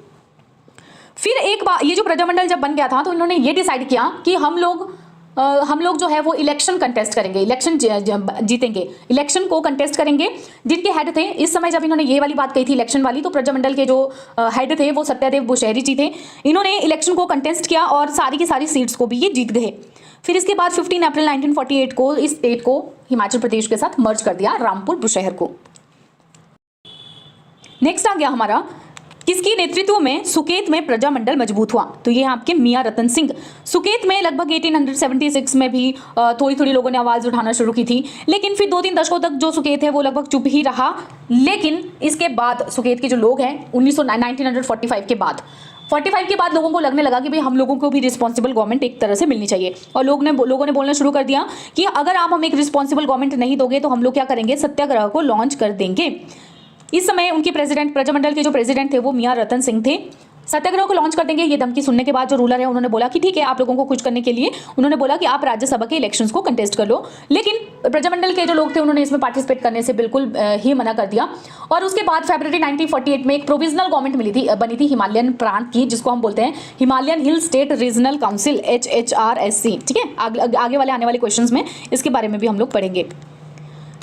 फिर एक बार ये जो प्रजामंडल जब बन गया था तो इन्होंने ये डिसाइड किया कि हम लोग जो है वो इलेक्शन कंटेस्ट करेंगे, इलेक्शन जीतेंगे, इलेक्शन को कंटेस्ट करेंगे। जिनके हेड थे इस समय जब इन्होंने ये वाली बात कही थी इलेक्शन वाली, तो प्रजामंडल के जो हेड थे वो सत्यदेव बुशहरी जी थे। इन्होंने इलेक्शन को कंटेस्ट किया और सारी की सारी सीट्स को भी ये जीत गए। फिर इसके बाद 15 अप्रैल 1948 को इस स्टेट को हिमाचल प्रदेश के साथ मर्ज कर दिया, रामपुर बुशहर को। नेक्स्ट आ गया हमारा, किसकी नेतृत्व में सुकेत में प्रजामंडल मजबूत हुआ? तो ये आपके मियां रतन सिंह। सुकेत में लगभग 1876 में भी थोड़ी लोगों ने आवाज उठाना शुरू की थी, लेकिन फिर 2-3 दशकों तक जो सुकेत है वो लगभग चुप ही रहा। लेकिन इसके बाद सुकेत के जो लोग हैं 1945 के बाद लोगों को लगने लगा कि भाई हम लोगों को भी रिस्पॉन्सिबल गवर्नमेंट एक तरह से मिलनी चाहिए, और लोगों ने बोलना शुरू कर दिया कि अगर आप हमें एक रिस्पॉन्सिबल गवर्नमेंट नहीं दोगे तो हम लोग क्या करेंगे, सत्याग्रह को लॉन्च कर देंगे। इस समय उनके प्रेसिडेंट, प्रजामंडल के जो प्रेसिडेंट थे वो मियां रतन सिंह थे। सत्याग्रह को लॉन्च कर देंगे ये धमकी सुनने के बाद जो रूलर है उन्होंने बोला कि ठीक है, आप लोगों को कुछ करने के लिए उन्होंने बोला कि आप राज्यसभा के इलेक्शंस को कंटेस्ट कर लो। लेकिन प्रजामंडल के जो लोग थे उन्होंने इसमें पार्टिसिपेट करने से बिल्कुल ही मना कर दिया। और उसके बाद फरवरी 1948 में एक प्रोविजनल गवर्नमेंट बनी थी हिमालयन प्रांत की, जिसको हम बोलते हैं Himalayan hill state regional council, HHRSC, ठीक है। आगे वाले आने वाले क्वेश्चन में इसके बारे में भी हम लोग पढ़ेंगे।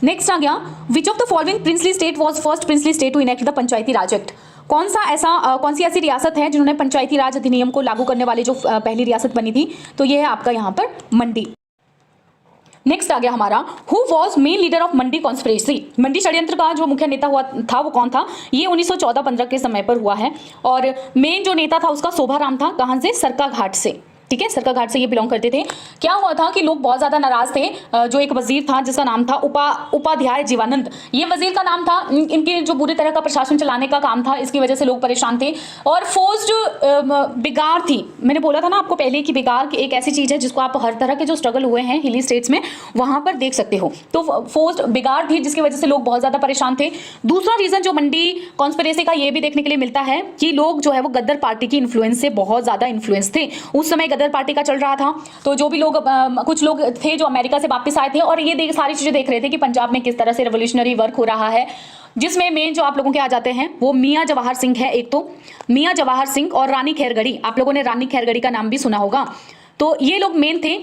नेक्स्ट आ गया, which of the following princely state was first princely state to enact the panchayati raj act? कौन सी ऐसी रियासत है जिन्होंने पंचायती राज अधिनियम को लागू करने वाली जो पहली रियासत बनी थी? तो ये है आपका यहाँ पर मंडी। नेक्स्ट आ गया हमारा, who was main leader of Mandi conspiracy. Mandi षड्यंत्र का जो मुख्य नेता हुआ था वो कौन था? ये 1914-15 के समय पर हुआ है और मेन जो नेता था उसका शोभाराम था। कहाँ से? सरकाघाट से, ठीक है, सरकाघाट से ये बिलोंग करते थे। क्या हुआ था कि लोग बहुत ज्यादा नाराज थे। जो एक वजीर था जिसका नाम था उपाध्याय जीवानंद, ये वजीर का नाम था। इनके जो बुरी तरह का प्रशासन चलाने का काम था, इसकी वजह से लोग परेशान थे। और फोर्स्ड बिगाड़ थी, मैंने बोला था ना आपको पहले कि बिगाड़ की एक ऐसी चीज है जिसको आप हर तरह के जो स्ट्रगल हुए हैं हिली स्टेट्स में वहां पर देख सकते हो। तो फोर्स्ड बिगाड़ थी जिसकी वजह से लोग बहुत ज्यादा परेशान थे। दूसरा रीजन जो मंडी कॉन्स्पिरेसी का ये भी देखने के लिए मिलता है कि लोग जो है वो गद्दर पार्टी की इन्फ्लुएंस से बहुत ज्यादा इन्फ्लुएंस थे। उस समय गद्दर पार्टी का चल रहा था, तो जो भी लोग कुछ लोग थे जो अमेरिका से वापस आए थे और ये सारी चीजें देख रहे थे कि पंजाब में किस तरह से रेवोल्यूशनरी वर्क हो रहा है, जिसमें मेन जो आप लोगों के आ जाते हैं वो मियां जवाहर सिंह है। एक तो मियां जवाहर सिंह और रानी खैरगढ़ी, आप लोगों ने रानी खैरगढ़ी का नाम भी सुना होगा। तो ये लोग मेन थे।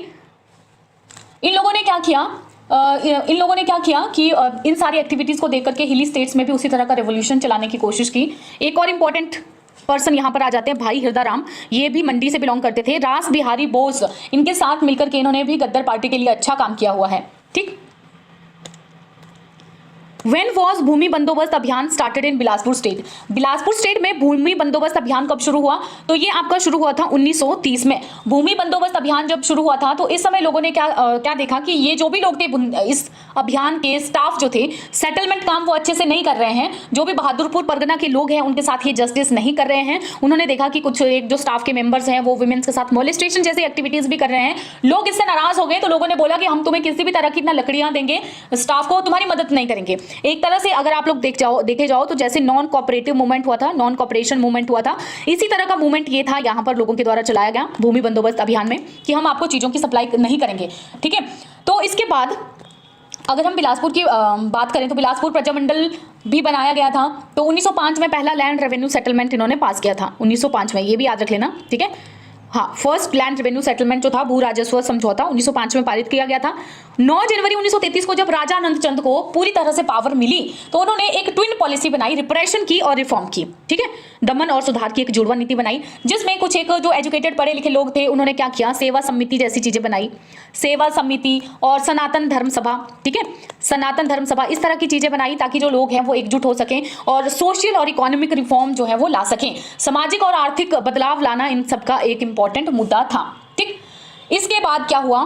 इन लोगों ने क्या किया कि इन सारी एक्टिविटीज को देख करके हिली स्टेट्स में भी उसी तरह का रेवोल्यूशन चलाने की कोशिश की। एक और इंपॉर्टेंट पर्सन यहां पर आ जाते हैं भाई हृदयराम, ये भी मंडी से बिलोंग करते थे। रास बिहारी बोस, इनके साथ मिलकर के इन्होंने भी गद्दर पार्टी के लिए अच्छा काम किया हुआ है, ठीक। When was भूमि बंदोबस्त अभियान started in Bilaspur state? Bilaspur state में भूमि बंदोबस्त अभियान कब शुरू हुआ? तो ये आपका शुरू हुआ था 1930 में। भूमि बंदोबस्त अभियान जब शुरू हुआ था तो इस समय लोगों ने क्या देखा कि ये जो भी लोग थे इस अभियान के स्टाफ जो थे, सेटलमेंट काम वो अच्छे से नहीं कर रहे हैं। जो भी बहादुरपुर परगना के लोग हैं उनके साथ ये जस्टिस नहीं कर रहे हैं। उन्होंने देखा कि कुछ एक जो स्टाफ के मेंबर्स हैं वो वुमेन्स के साथ मोलेस्टेशन जैसी एक्टिविटीज भी कर रहे हैं। लोग इससे नाराज हो गए, तो लोगों ने बोला कि हम तुम्हें किसी भी तरह की ना लकड़ियां देंगे, स्टाफ को तुम्हारी मदद नहीं करेंगे। एक तरह से अगर आप लोग देखे जाओ तो जैसे नॉन कोऑपरेटिव मूवमेंट हुआ था, नॉन कोऑपरेशन मूवमेंट हुआ था, इसी तरह का मूवमेंट ये था यहां पर लोगों के द्वारा चलाया गया भूमि बंदोबस्त अभियान में कि हम आपको चीजों की सप्लाई नहीं करेंगे, ठीक है। तो इसके बाद अगर हम बिलासपुर की बात करें तो बिलासपुर प्रजामंडल भी बनाया गया था। तो 1905 में पहला लैंड रेवेन्यू सेटलमेंट इन्होंने पास किया था, 1905 में, ये भी याद रख लेना, ठीक है। हाँ, फर्स्ट लैंड रेवेन्यू सेटलमेंट जो था भू राजस्व समझौता 1905 में पारित किया गया था। 9 जनवरी 1933 को जब राजा आनंदचंद को पूरी तरह से पावर मिली तो उन्होंने एक ट्विन पॉलिसी बनाई, रिप्रेशन की और रिफॉर्म की, ठीक है, दमन और सुधार की एक जुड़वा नीति बनाई, जिसमें कुछ एक जो एजुकेटेड पढ़े लिखे लोग थे उन्होंने क्या किया, सेवा समिति जैसी चीजें बनाई, सेवा समिति और सनातन धर्म सभा, ठीक है, सनातन धर्म सभा, इस तरह की चीजें बनाई ताकि जो लोग हैं वो एकजुट हो सकें और सोशल और इकोनॉमिक रिफॉर्म जो है वो ला सकें। सामाजिक और आर्थिक बदलाव लाना इन सबका एक इंपॉर्टेंट मुद्दा था, ठीक। इसके बाद क्या हुआ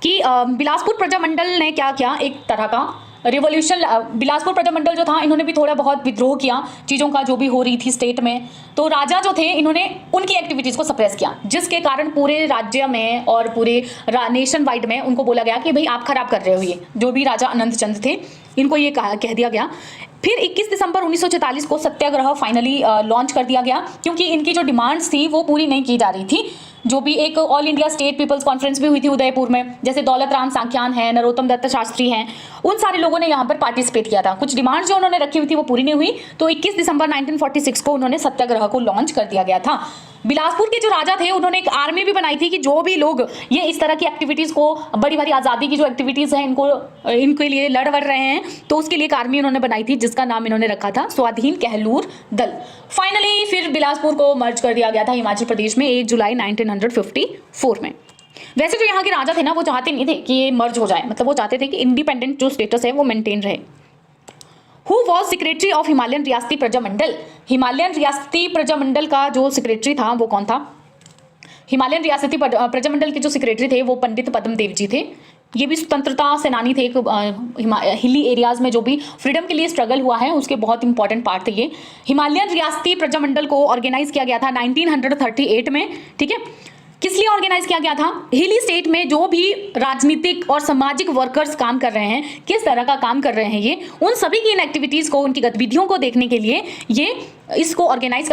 कि बिलासपुर प्रजामंडल ने क्या किया, एक तरह का रिवॉल्यूशन। बिलासपुर प्रजामंडल जो था इन्होंने भी थोड़ा बहुत विद्रोह किया चीज़ों का जो भी हो रही थी स्टेट में। तो राजा जो थे इन्होंने उनकी एक्टिविटीज़ को सप्रेस किया, जिसके कारण पूरे राज्य में और पूरे नेशन वाइड में उनको बोला गया कि भाई आप खराब कर रहे हो। ये जो भी राजा आनंदचंद थे इनको ये कह दिया गया। फिर 21 दिसंबर 1946 को सत्याग्रह फाइनली लॉन्च कर दिया गया, क्योंकि इनकी जो डिमांड्स थी वो पूरी नहीं की जा रही थी। जो भी एक all India state people's conference भी हुई थी उदयपुर में, जैसे दौलत राम सांख्यान है, नरोत्तम दत्त शास्त्री हैं, उन सारे लोगों ने यहाँ पर पार्टिसिपेट किया था। कुछ डिमांड्स जो उन्होंने रखी हुई थी वो पूरी नहीं हुई, तो 21 दिसंबर 1946 को उन्होंने सत्याग्रह को लॉन्च कर दिया गया था। बिलासपुर के जो राजा थे उन्होंने एक आर्मी भी बनाई थी कि जो भी लोग ये इस तरह की एक्टिविटीज़ को, बड़ी बड़ी आज़ादी की जो एक्टिविटीज़ हैं इनके लिए लड़ रहे हैं, तो उसके लिए एक आर्मी उन्होंने बनाई थी जिसका नाम इन्होंने रखा था स्वाधीन कहलूर दल। फाइनली फिर बिलासपुर को मर्ज कर दिया गया था हिमाचल प्रदेश में 1 जुलाई 1954 में। वैसे जो यहाँ के राजा थे ना वो चाहते नहीं थे कि ये मर्ज हो जाए, मतलब वो चाहते थे कि इंडिपेंडेंट जो स्टेटस है वो मेंटेन रहे। Who was secretary of Himalayan रियासती प्रजामंडल? हिमालयन रियासती प्रजामंडल का जो सेक्रेटरी था वो कौन था? हिमालयन रियासती प्रजामंडल के जो सेक्रेटरी थे वो पंडित पद्मदेव जी थे। ये भी स्वतंत्रता सेनानी थे। हिली एरियाज में जो भी फ्रीडम के लिए स्ट्रगल हुआ है उसके बहुत इंपॉर्टेंट पार्ट थे ये। हिमालयन रियासती प्रजामंडल को ऑर्गेनाइज किया गया था 1938 में, ठीक है। किस लिए ऑर्गेनाइज किया गया था? हिली स्टेट में जो भी राजनीतिक और सामाजिक वर्कर्स काम कर रहे हैं, किस तरह का काम कर रहे हैं ये, उन सभी की इन एक्टिविटीज को, उनकी गतिविधियों को देखने के लिए ये इसको ऑर्गेनाइज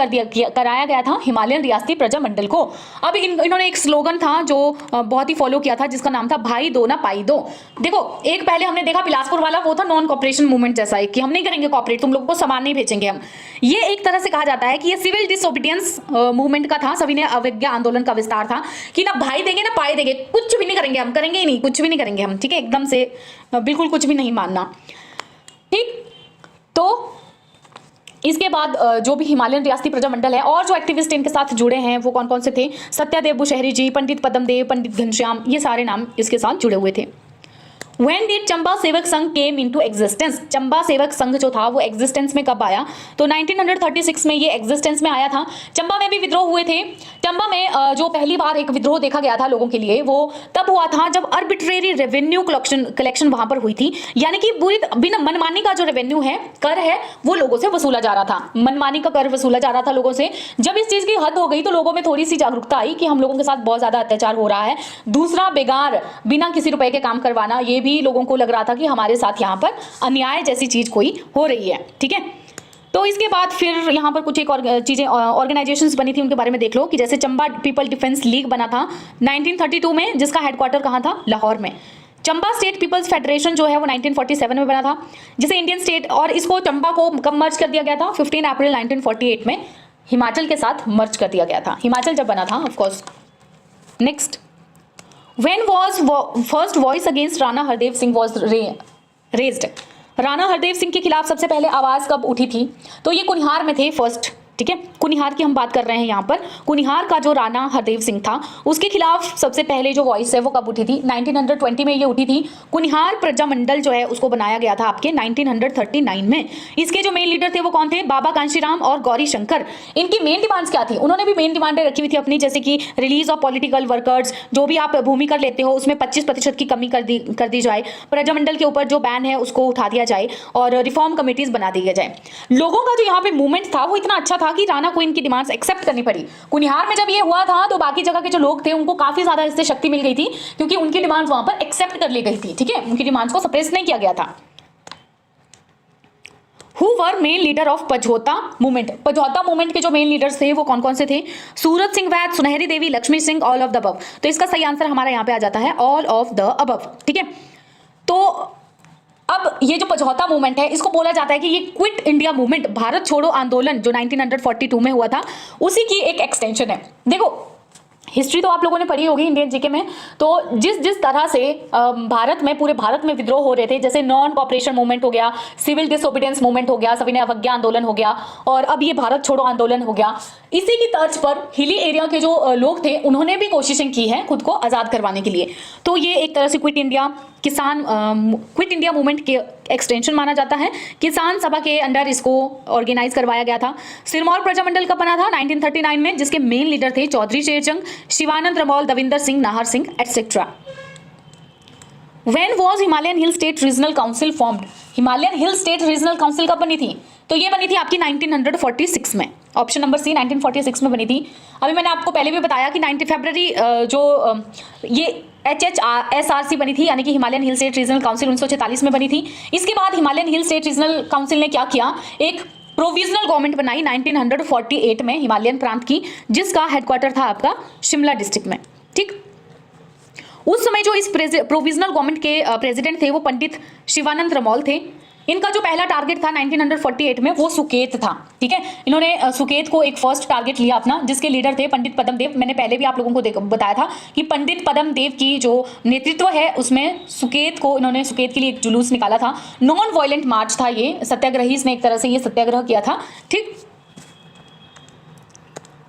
कराया गया था हिमालयन रियासती प्रजामंडल को। अब इन्होंने एक स्लोगन था जो बहुत ही फॉलो किया था जिसका नाम था भाई दो ना पाई दो। देखो, एक पहले हमने देखा बिलासपुर वाला, वो था नॉन कॉपरेशन मूवमेंट जैसा है कि हम नहीं करेंगे कॉपरेट, तुम लोगों को सामान नहीं भेजेंगे हम। ये एक तरह से कहा जाता है कि ये सिविल डिसोबीडियंस मूवमेंट का था, सविनय अवज्ञा आंदोलन का विस्तार था कि ना भाई देंगे ना पाई देंगे, कुछ भी नहीं करेंगे हम, करेंगे ही नहीं, कुछ भी नहीं करेंगे हम, ठीक है, एकदम से बिल्कुल कुछ भी नहीं मानना, ठीक। तो इसके बाद जो भी हिमालयन रियासती प्रजामंडल है और जो एक्टिविस्ट इनके साथ जुड़े हैं वो कौन कौन से थे, सत्यादेव बुशहरी जी, पंडित पद्मदेव, पंडित घनश्याम, ये सारे नाम इसके साथ जुड़े हुए थे। When did Chamba Sevak Sangh came into existence? Chamba Sevak Sangh जो था वो एग्जिस्टेंस में कब आया? तो 1936 में ये एग्जिस्टेंस में आया था। चंबा में भी विद्रोह हुए थे। चंबा में जो पहली बार एक विद्रोह देखा गया था लोगों के लिए वो तब हुआ था जब आर्बिट्रेरी रेवेन्यू कलेक्शन वहां पर हुई थी, यानी कि पूरी बिना मनमानी का जो रेवेन्यू है, कर है, वो लोगों से वसूला जा रहा था। मनमानी का कर वसूला जा रहा था लोगों से। जब इस चीज की हद हो गई तो लोगों में थोड़ी सी जागरूकता आई कि हम लोगों के साथ बहुत ज्यादा अत्याचार हो रहा है। दूसरा, बेगार बिना किसी रुपए के काम करवाना, ये भी लोगों को लग रहा था कि हमारे साथ यहाँ पर अन्याय जैसी चीज कोई हो रही है। ठीक है, तो इसके बाद फिर यहाँ पर कुछ एक और चीजें ऑर्गेनाइजेशंस बनी थी, उनके बारे में देख लो कि जैसे चंबा पीपल डिफेंस लीग बना था 1932 में, जिसका हेडक्वार्टर कहाँ था? लाहौर में। चंबा स्टेट पीपल्स फेडरेशन जो है वो 1947 में बना था, जिसे इंडियन स्टेट, और इसको चंबा को कब मर्ज कर दिया गया था? 15 अप्रैल 1948 में हिमाचल के साथ मर्ज कर दिया गया था, हिमाचल जब बना था of course. Next, When was first voice against Rana Hardev Singh was raised? Rana Hardev Singh के खिलाफ सबसे पहले आवाज कब उठी थी? तो ये कुनिहार में थे फर्स्ट। ठीक है, कुनिहार की हम बात कर रहे हैं यहाँ पर। कुनिहार का जो राणा हरदेव सिंह था उसके खिलाफ सबसे पहले जो वॉइस है वो कब उठी थी? 1920 में ये उठी थी। कुनिहार प्रजामंडल जो है उसको बनाया गया था आपके 1939 में। इसके जो मेन लीडर थे वो कौन थे? बाबा कांशीराम और गौरी शंकर। इनकी मेन डिमांड्स क्या थी? उन्होंने भी मेन डिमांडें रखी हुई थी अपनी, जैसे कि रिलीज ऑफ पॉलिटिकल वर्कर्स, जो भी आप भूमि कर लेते हो उसमें 25% की कमी कर दी जाए, प्रजामंडल के ऊपर जो बैन है उसको उठा दिया जाए और रिफॉर्म कमेटीज बना दी जाए। लोगों का जो यहाँ पे मूवमेंट था वो इतना अच्छा था कि राणा को इनकी डिमांड्स एक्सेप्ट करनी पड़ी। कुनिहार में जब ये हुआ था तो बाकी जगह के जो लोग थे उनको काफी ज्यादा इससे शक्ति मिल गई थी, क्योंकि उनकी डिमांड्स वहां पर एक्सेप्ट कर ली गई थी। ठीक है, उनकी डिमांड्स को सप्रेस नहीं किया गया था। Who were main leader of Pajhota movement? Pajhota movement के जो मेन लीडर्स थे वो कौन कौन से थे? सूरज Singh Vaid, Sunhari Devi, Lakshmi Singh, all of the above. तो इसका सही आंसर हमारा यहाँ पे आ जाता है ऑल ऑफ द अबव। ठीक है, तो अब ये जो पझौता मूवमेंट है इसको बोला जाता है कि ये क्विट इंडिया मूवमेंट, भारत छोड़ो आंदोलन जो 1942 में हुआ था, उसी की एक एक्सटेंशन है। देखो, हिस्ट्री तो आप लोगों ने पढ़ी होगी इंडियन जीके में, तो जिस तरह से भारत में, पूरे भारत में विद्रोह हो रहे थे, जैसे नॉन कॉपरेशन मूवमेंट हो गया, सिविल डिसोबीडियंस मूवमेंट हो गया, सविनय अवज्ञा आंदोलन हो गया, और अब ये भारत छोड़ो आंदोलन हो गया, इसी की तर्ज पर हिली एरिया के जो लोग थे उन्होंने भी कोशिशें की है खुद को आज़ाद करवाने के लिए। तो ये एक तरह से क्विट इंडिया मूवमेंट के एक्सटेंशन माना जाता है। किसान सभा के अंडर इसको ऑर्गेनाइज करवाया गया था। सिरमौर प्रजामंडल का बना था 1939 में, जिसके मेन लीडर थे Chaudhary Sherchand, Shivanand Ramaul, Davinder Singh, Nahar Singh etcetera. When was Himalayan hill state regional council formed? Himalayan hill state regional council कब बनी थी? तो ये बनी थी आपकी 1946 में। ऑप्शन नंबर सी 1946 में बनी थी। अभी मैंने आपको पहले भी बताया कि 90 फरवरी ये HHSRC बनी थी, यानी कि Himalayan hill state regional council 1946 में बनी थी। इसके बाद Himalayan hill state regional council ने क्या किया? एक प्रोविजनल गवर्नमेंट बनाई 1948 में हिमालयन प्रांत की, जिसका हेडक्वार्टर था आपका शिमला डिस्ट्रिक्ट में। ठीक, उस समय जो इस प्रोविजनल गवर्नमेंट के प्रेसिडेंट थे वो पंडित शिवानंद रमौल थे। इनका जो पहला टारगेट था 1948 में वो सुकेत था। ठीक है, इन्होंने सुकेत को एक फर्स्ट टारगेट लिया अपना, जिसके लीडर थे पंडित पद्मदेव। मैंने पहले भी आप लोगों को बताया था कि पंडित पद्मदेव की जो नेतृत्व है उसमें सुकेत के लिए एक जुलूस निकाला था। नॉन वायलेंट मार्च था ये, सत्याग्रही ने एक तरह से ये सत्याग्रह किया था। ठीक,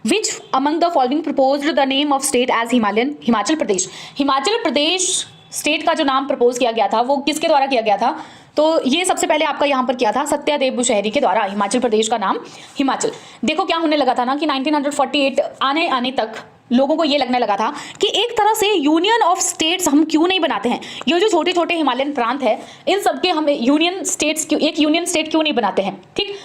Which among the following proposed the name of state as Himachal Pradesh? Himachal Pradesh state का जो नाम प्रपोज किया गया था वो किसके द्वारा किया गया था? तो ये सबसे पहले आपका यहाँ पर किया था सत्यादेव बुशहरी के द्वारा, हिमाचल प्रदेश का नाम हिमाचल। देखो क्या होने लगा था ना कि 1948 आने तक लोगों को ये लगने लगा था कि एक तरह से यूनियन ऑफ स्टेट्स हम क्यों नहीं बनाते हैं, ये जो छोटे छोटे हिमालयन प्रांत है इन सबके हम एक यूनियन स्टेट क्यों नहीं बनाते हैं। ठीक,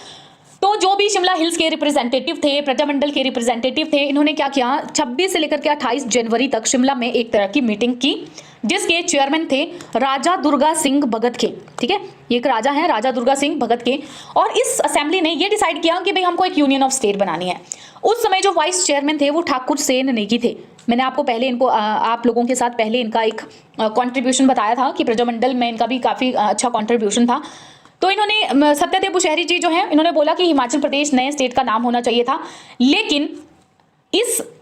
तो जो भी शिमला हिल्स के रिप्रेजेंटेटिव थे, प्रजामंडल के रिप्रेजेंटेटिव थे, इन्होंने क्या किया? 26 से लेकर के 28 जनवरी तक शिमला में एक तरह की मीटिंग की, जिसके चेयरमैन थे राजा दुर्गा सिंह भगत के। ठीक है, ये एक राजा है राजा दुर्गा सिंह भगत के, और इस असेंबली ने ये डिसाइड किया कि भाई हमको एक यूनियन ऑफ स्टेट बनानी है। उस समय जो वाइस चेयरमैन थे वो ठाकुर सेन नेगी थे। मैंने आपको पहले इनको आप लोगों के साथ पहले इनका एक कॉन्ट्रीब्यूशन बताया था कि प्रजामंडल में इनका भी काफी अच्छा कॉन्ट्रीब्यूशन था। तो इन्होंने सत्यादेव बुशहरी जी जो है इन्होंने बोला कि हिमाचल प्रदेश नए स्टेट का नाम होना चाहिए था, लेकिन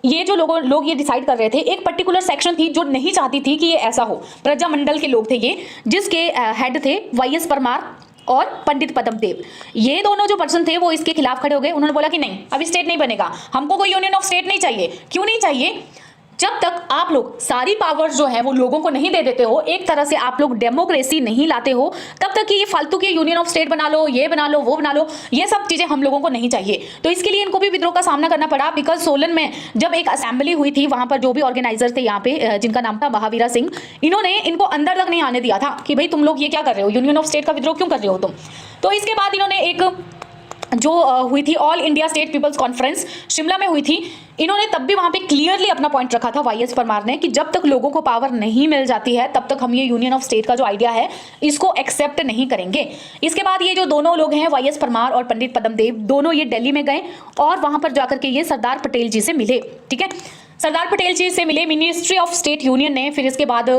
ये जो लोग ये डिसाइड कर रहे थे, एक पर्टिकुलर सेक्शन थी जो नहीं चाहती थी कि ये ऐसा हो। प्रजामंडल के लोग थे ये, जिसके हेड थे YS परमार, और पंडित पद्मदेव, ये दोनों जो पर्सन थे वो इसके खिलाफ खड़े हो गए। उन्होंने बोला कि नहीं, अभी स्टेट नहीं बनेगा, हमको कोई यूनियन ऑफ स्टेट नहीं चाहिए। क्यों नहीं चाहिए? जब तक आप लोग सारी पावर्स जो है वो लोगों को नहीं दे देते हो, एक तरह से आप लोग डेमोक्रेसी नहीं लाते हो, तब तक कि ये फालतू के यूनियन ऑफ स्टेट बना लो, ये बना लो, वो बना लो, ये सब चीजें हम लोगों को नहीं चाहिए। तो इसके लिए इनको भी विद्रोह का सामना करना पड़ा। बिकॉज सोलन में जब एक असेंबली हुई थी, वहां पर जो भी ऑर्गेनाइजर थे यहाँ पे, जिनका नाम था महावीरा सिंह, इन्होंने इनको अंदर तक नहीं आने दिया था कि भाई तुम लोग ये क्या कर रहे हो, यूनियन ऑफ स्टेट का विद्रोह क्यों कर रहे हो तुम। तो इसके बाद इन्होंने एक जो हुई थी all India state people's conference Shimla में हुई थी, इन्होंने तब भी वहां पे क्लियरली अपना पॉइंट रखा था वाईएस परमार ने कि जब तक लोगों को पावर नहीं मिल जाती है तब तक हम ये यूनियन ऑफ स्टेट का जो आइडिया है इसको एक्सेप्ट नहीं करेंगे। इसके बाद ये जो दोनों लोग हैं वाईएस परमार और पंडित पद्मदेव, दोनों ये दिल्ली में गए और वहां पर जाकर के ये सरदार पटेल जी से मिले। ठीक है, सरदार पटेल जी से मिले मिनिस्ट्री ऑफ स्टेट यूनियन ने। फिर इसके बाद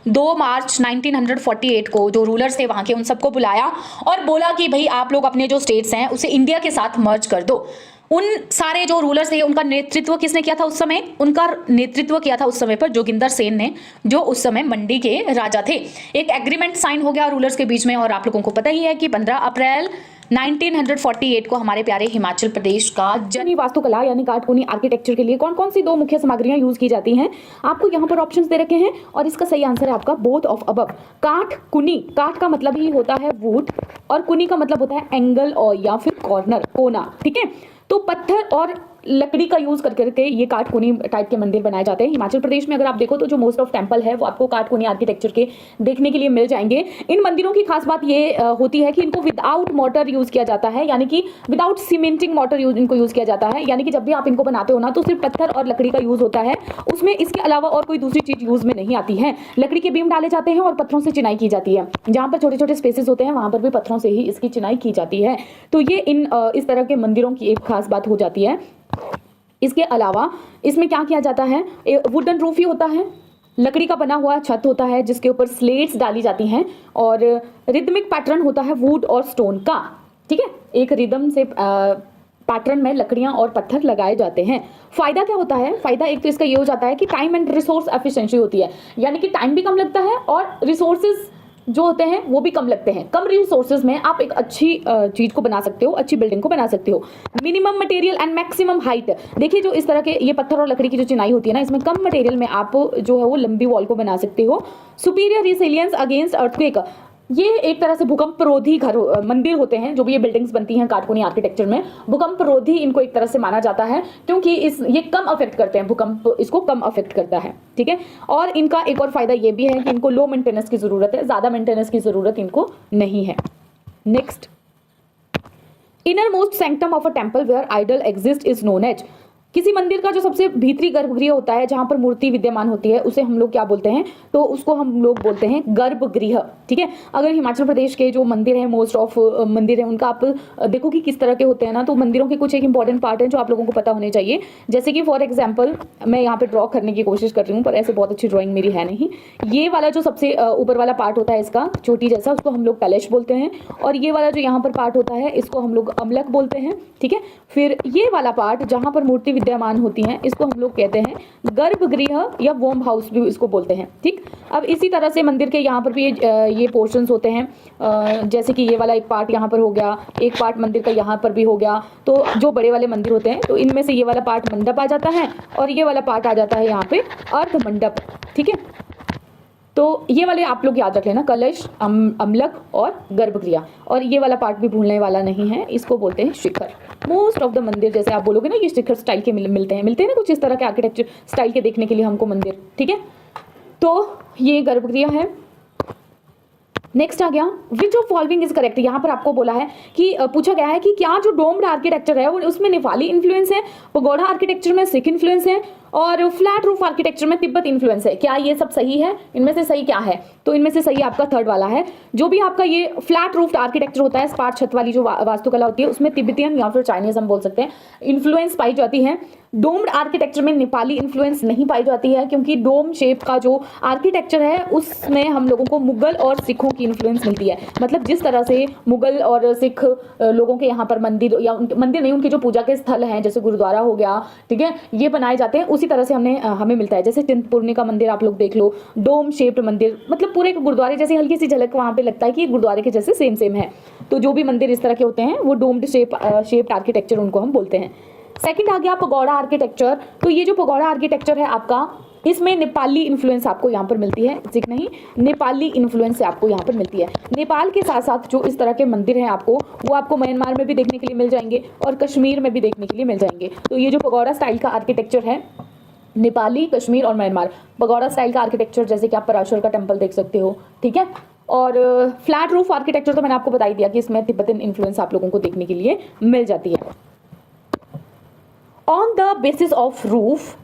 2 मार्च 1948 को जो रूलर्स थे वहां के उन सबको बुलाया और बोला कि भाई आप लोग अपने जो स्टेट्स हैं उसे इंडिया के साथ मर्ज कर दो। उन सारे जो रूलर्स थे उनका नेतृत्व किसने किया था उस समय? उनका नेतृत्व किया था उस समय पर जोगिंदर सेन ने, जो उस समय मंडी के राजा थे। एक एग्रीमेंट साइन हो गया रूलर्स के बीच में और आप लोगों को पता ही है कि 15 अप्रैल 1948 को हमारे प्यारे हिमाचल प्रदेश का जनी वास्तुकला यानी काटकुनी आर्किटेक्चर के लिए कौन कौन सी 2 मुख्य सामग्रियां यूज की जाती हैं, आपको यहाँ पर ऑप्शंस दे रखे हैं और इसका सही आंसर है आपका बोथ ऑफ अबव। काटकुनी, काट का मतलब ही होता है वुड और कुनी का मतलब होता है एंगल और या फिर कॉर्नर, कोना। ठीक है, तो पत्थर और लकड़ी का यूज करके ये काटकुनी टाइप के मंदिर बनाए जाते हैं। हिमाचल प्रदेश में अगर आप देखो तो जो मोस्ट ऑफ टेंपल है वो आपको काटकुनी आर्किटेक्चर के देखने के लिए मिल जाएंगे। इन मंदिरों की खास बात ये होती है कि इनको विदाउट मोटर यूज किया जाता है, यानी कि विदाउट सीमेंटिंग मोटर इनको यूज किया जाता है। यानी कि जब भी आप इनको बनाते हो ना तो सिर्फ पत्थर और लकड़ी का यूज होता है, उसमें इसके अलावा और कोई दूसरी चीज यूज में नहीं आती है। लकड़ी के बीम डाले जाते हैं और पत्थरों से चिनाई की जाती है। जहां पर छोटे छोटे स्पेसेस होते हैं वहां पर भी पत्थरों से ही इसकी चिनाई की जाती है। तो ये इस तरह के मंदिरों की एक खास बात हो जाती है। इसके अलावा इसमें क्या किया जाता है, वुडन रूफ ही होता है, लकड़ी का बना हुआ छत होता है जिसके ऊपर स्लेट्स डाली जाती हैं और रिदमिक पैटर्न होता है वुड और स्टोन का। ठीक है, एक रिदम से पैटर्न में लकड़ियां और पत्थर लगाए जाते हैं। फायदा क्या होता है? फायदा एक तो इसका ये हो जाता है कि टाइम एंड रिसोर्स एफिशिएंसी होती है, यानी कि टाइम भी कम लगता है और रिसोर्सेज जो होते हैं वो भी कम लगते हैं। कम रिसोर्सेज में आप एक अच्छी चीज को बना सकते हो, अच्छी बिल्डिंग को बना सकते हो। Minimum material and maximum height, देखिए जो इस तरह के ये पत्थर और लकड़ी की जो चिनाई होती है ना, इसमें कम मटेरियल में आप जो है वो लंबी वॉल को बना सकते हो। सुपीरियर रिसिलियंस अगेंस्ट अर्थक्वेक, ये एक तरह से भूकंप रोधी घर मंदिर होते हैं। जो भी ये बिल्डिंग्स बनती हैं काटकुनी आर्किटेक्चर में, भूकंप रोधी इनको एक तरह से माना जाता है क्योंकि ये कम अफेक्ट करते हैं, भूकंप इसको कम अफेक्ट करता है। ठीक है, और इनका एक और फायदा ये भी है कि इनको लो मेंटेनेंस की जरूरत है, ज्यादा मेंटेनेंस की जरूरत इनको नहीं है। Next, inner most sanctum of a temple where idol exist is known as, किसी मंदिर का जो सबसे भीतरी गर्भगृह होता है जहां पर मूर्ति विद्यमान होती है उसे हम लोग क्या बोलते हैं? तो उसको हम लोग बोलते हैं गर्भगृह। ठीक है, अगर हिमाचल प्रदेश के जो मंदिर है, मोस्ट ऑफ मंदिर है, उनका आप देखो कि किस तरह के होते हैं ना, तो मंदिरों के कुछ एक इंपॉर्टेंट पार्ट है जो आप लोगों को पता होने चाहिए। जैसे कि फॉर एग्जाम्पल मैं यहाँ पे ड्रॉ करने की कोशिश कर रही हूँ पर ऐसे बहुत अच्छी ड्रॉइंग मेरी है नहीं। ये वाला जो सबसे ऊपर वाला पार्ट होता है इसका चोटी जैसा, उसको हम लोग कलश बोलते हैं और ये वाला जो यहाँ पर पार्ट होता है इसको हम लोग अमलक बोलते हैं। ठीक है, फिर ये वाला पार्ट जहाँ पर मूर्ति विद्यमान होती हैं इसको हम लोग कहते हैं गर्भगृह या वोम हाउस भी इसको बोलते हैं। ठीक, अब इसी तरह से मंदिर के यहाँ पर भी ये पोर्शंस होते हैं, जैसे कि ये वाला एक पार्ट यहाँ पर हो गया, एक पार्ट मंदिर का यहाँ पर भी हो गया। तो जो बड़े वाले मंदिर होते हैं तो इनमें से ये वाला पार्ट मंडप आ जाता है और ये वाला पार्ट आ जाता है यहाँ पे अर्ध मंडप। ठीक है, तो ये वाले आप लोग याद रख लेना, कलश, अमलक और गर्भगृह। और ये वाला पार्ट भी भूलने वाला नहीं है, इसको बोलते हैं शिखर। मोस्ट ऑफ द मंदिर जैसे आप बोलोगे ना ये शिखर स्टाइल के मिलते हैं ना कुछ इस तरह के आर्किटेक्चर स्टाइल के देखने के लिए हमको मंदिर। ठीक है, तो ये गर्भगृह है। नेक्स्ट आ गया which of following is correct, यहाँ पर आपको बोला है कि पूछा गया है कि क्या जो डोम्ड आर्किटेक्चर है वो उसमें नेपाली इन्फ्लुएंस है, पगोड़ा आर्किटेक्चर में सिख इन्फ्लुएंस है और फ्लैट रूफ आर्किटेक्चर में तिब्बत इन्फ्लुएंस है। क्या ये सब सही है? इनमें से सही क्या है? तो इनमें से सही आपका थर्ड वाला है। जो भी आपका ये फ्लैट रूफ आर्किटेक्चर होता है, स्पाट छत वाली जो वास्तुकला होती है, उसमें तिब्बतियन या फिर चाइनीज हम बोल सकते हैं इन्फ्लुएंस पाई जाती है। डोम्ड आर्किटेक्चर में नेपाली इन्फ्लुएंस नहीं पाई जाती है क्योंकि डोम शेप का जो आर्किटेक्चर है उसमें हम लोगों को मुगल और सिखों की इन्फ्लुएंस मिलती है। मतलब जिस तरह से मुगल और सिख लोगों के यहाँ पर मंदिर या मंदिर नहीं, उनके जो पूजा के स्थल हैं जैसे गुरुद्वारा हो गया, ठीक है, ये बनाए जाते हैं, उसी तरह से हमें मिलता है। जैसे चिंतपूर्णी का मंदिर आप लोग देख लो, डोम शेप्ड मंदिर, मतलब पूरे गुरुद्वारे जैसे हल्की सी झलक वहाँ पे लगता है कि गुरुद्वारे के जैसे सेम है। तो जो भी मंदिर इस तरह के होते हैं वो डोम्ड शेप्ड आर्किटेक्चर उनको हम बोलते हैं। सेकंड आ गया पगोड़ा आर्किटेक्चर। तो ये जो पगोड़ा आर्किटेक्चर है आपका, इसमें नेपाली इन्फ्लुएंस आपको यहाँ पर मिलती है, सिख नहीं, नेपाली इन्फ्लुएंस आपको यहाँ पर मिलती है। नेपाल के साथ साथ जो इस तरह के मंदिर हैं आपको, वो आपको म्यांमार में भी देखने के लिए मिल जाएंगे और कश्मीर में भी देखने के लिए मिल जाएंगे। तो ये जो पगोड़ा स्टाइल का आर्किटेक्चर है, नेपाली, कश्मीर और म्यांमार, पगोड़ा स्टाइल का आर्किटेक्चर, जैसे कि आप पराशर का टेम्पल देख सकते हो, ठीक है। और फ्लैट रूफ आर्किटेक्चर तो मैंने आपको बता ही दिया कि इसमें तिब्बतन इन्फ्लुएंस आप लोगों को देखने के लिए मिल जाती है। On the basis of roof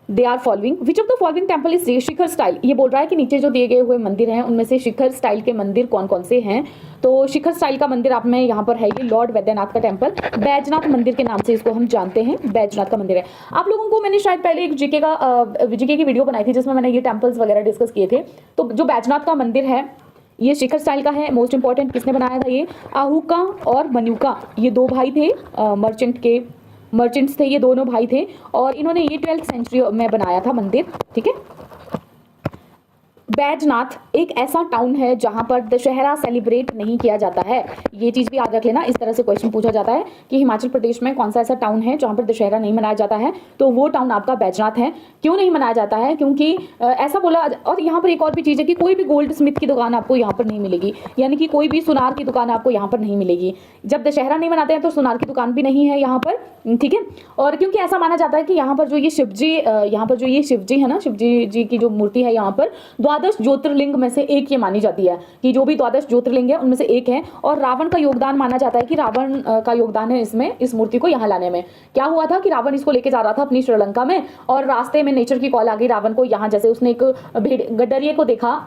they are following, which of the following temple is shikhar style. ये बोल रहा है कि नीचे जो दिए गए हुए मंदिर हैं उनमें से शिखर स्टाइल के मंदिर कौन कौन से हैं। तो शिखर स्टाइल का मंदिर आप में यहाँ पर है, ये लॉर्ड वैद्यनाथ का टेम्पल, बैजनाथ मंदिर के नाम से इसको हम जानते हैं, बैजनाथ का मंदिर है। आप लोगों को मैंने शायद पहले एक जीके की वीडियो बनाई थी जिसमें मैंने ये टेम्पल्स वगैरह डिस्कस किए थे। तो जो बैजनाथ का मंदिर है ये शिखर स्टाइल का है। मोस्ट इंपॉर्टेंट किसने बनाया था, ये आहूका और मनुका, ये दो भाई थे, मर्चेंट्स थे, ये दोनों भाई थे और इन्होंने ये 12th सेंचुरी में बनाया था मंदिर, ठीक है। बैजनाथ एक ऐसा टाउन है जहां पर दशहरा सेलिब्रेट नहीं किया जाता है। ये चीज़ भी याद रख लेना, इस तरह से क्वेश्चन पूछा जाता है कि हिमाचल प्रदेश में कौन सा ऐसा टाउन है जहां पर दशहरा नहीं मनाया जाता है, तो वो टाउन आपका बैजनाथ है। क्यों नहीं मनाया जाता है, क्योंकि ऐसा बोला। और यहाँ पर एक और भी चीज़ है कि कोई भी गोल्ड स्मिथ की दुकान आपको यहाँ पर नहीं मिलेगी, यानी कि कोई भी सुनार की दुकान आपको यहाँ पर नहीं मिलेगी। जब दशहरा नहीं मनाते हैं तो सुनार की दुकान भी नहीं है यहाँ पर, ठीक है। और क्योंकि ऐसा माना जाता है कि यहाँ पर जो ये शिवजी है ना, शिवजी जी की जो मूर्ति है यहाँ पर द्वादश ज्योतिर्लिंग में से एक ये मानी जाती है कि जो भी द्वादश ज्योतिर्लिंग है उनमें से एक है। और रावण का योगदान माना जाता है कि रावण का योगदान है इसमें, इस मूर्ति को यहाँ लाने में। क्या हुआ था कि रावण इसको लेके जा रहा था अपनी श्रीलंका में और रास्ते में नेचर की कॉल आ गई रावण को। यहाँ जैसे उसने एक गडरिये को देखा,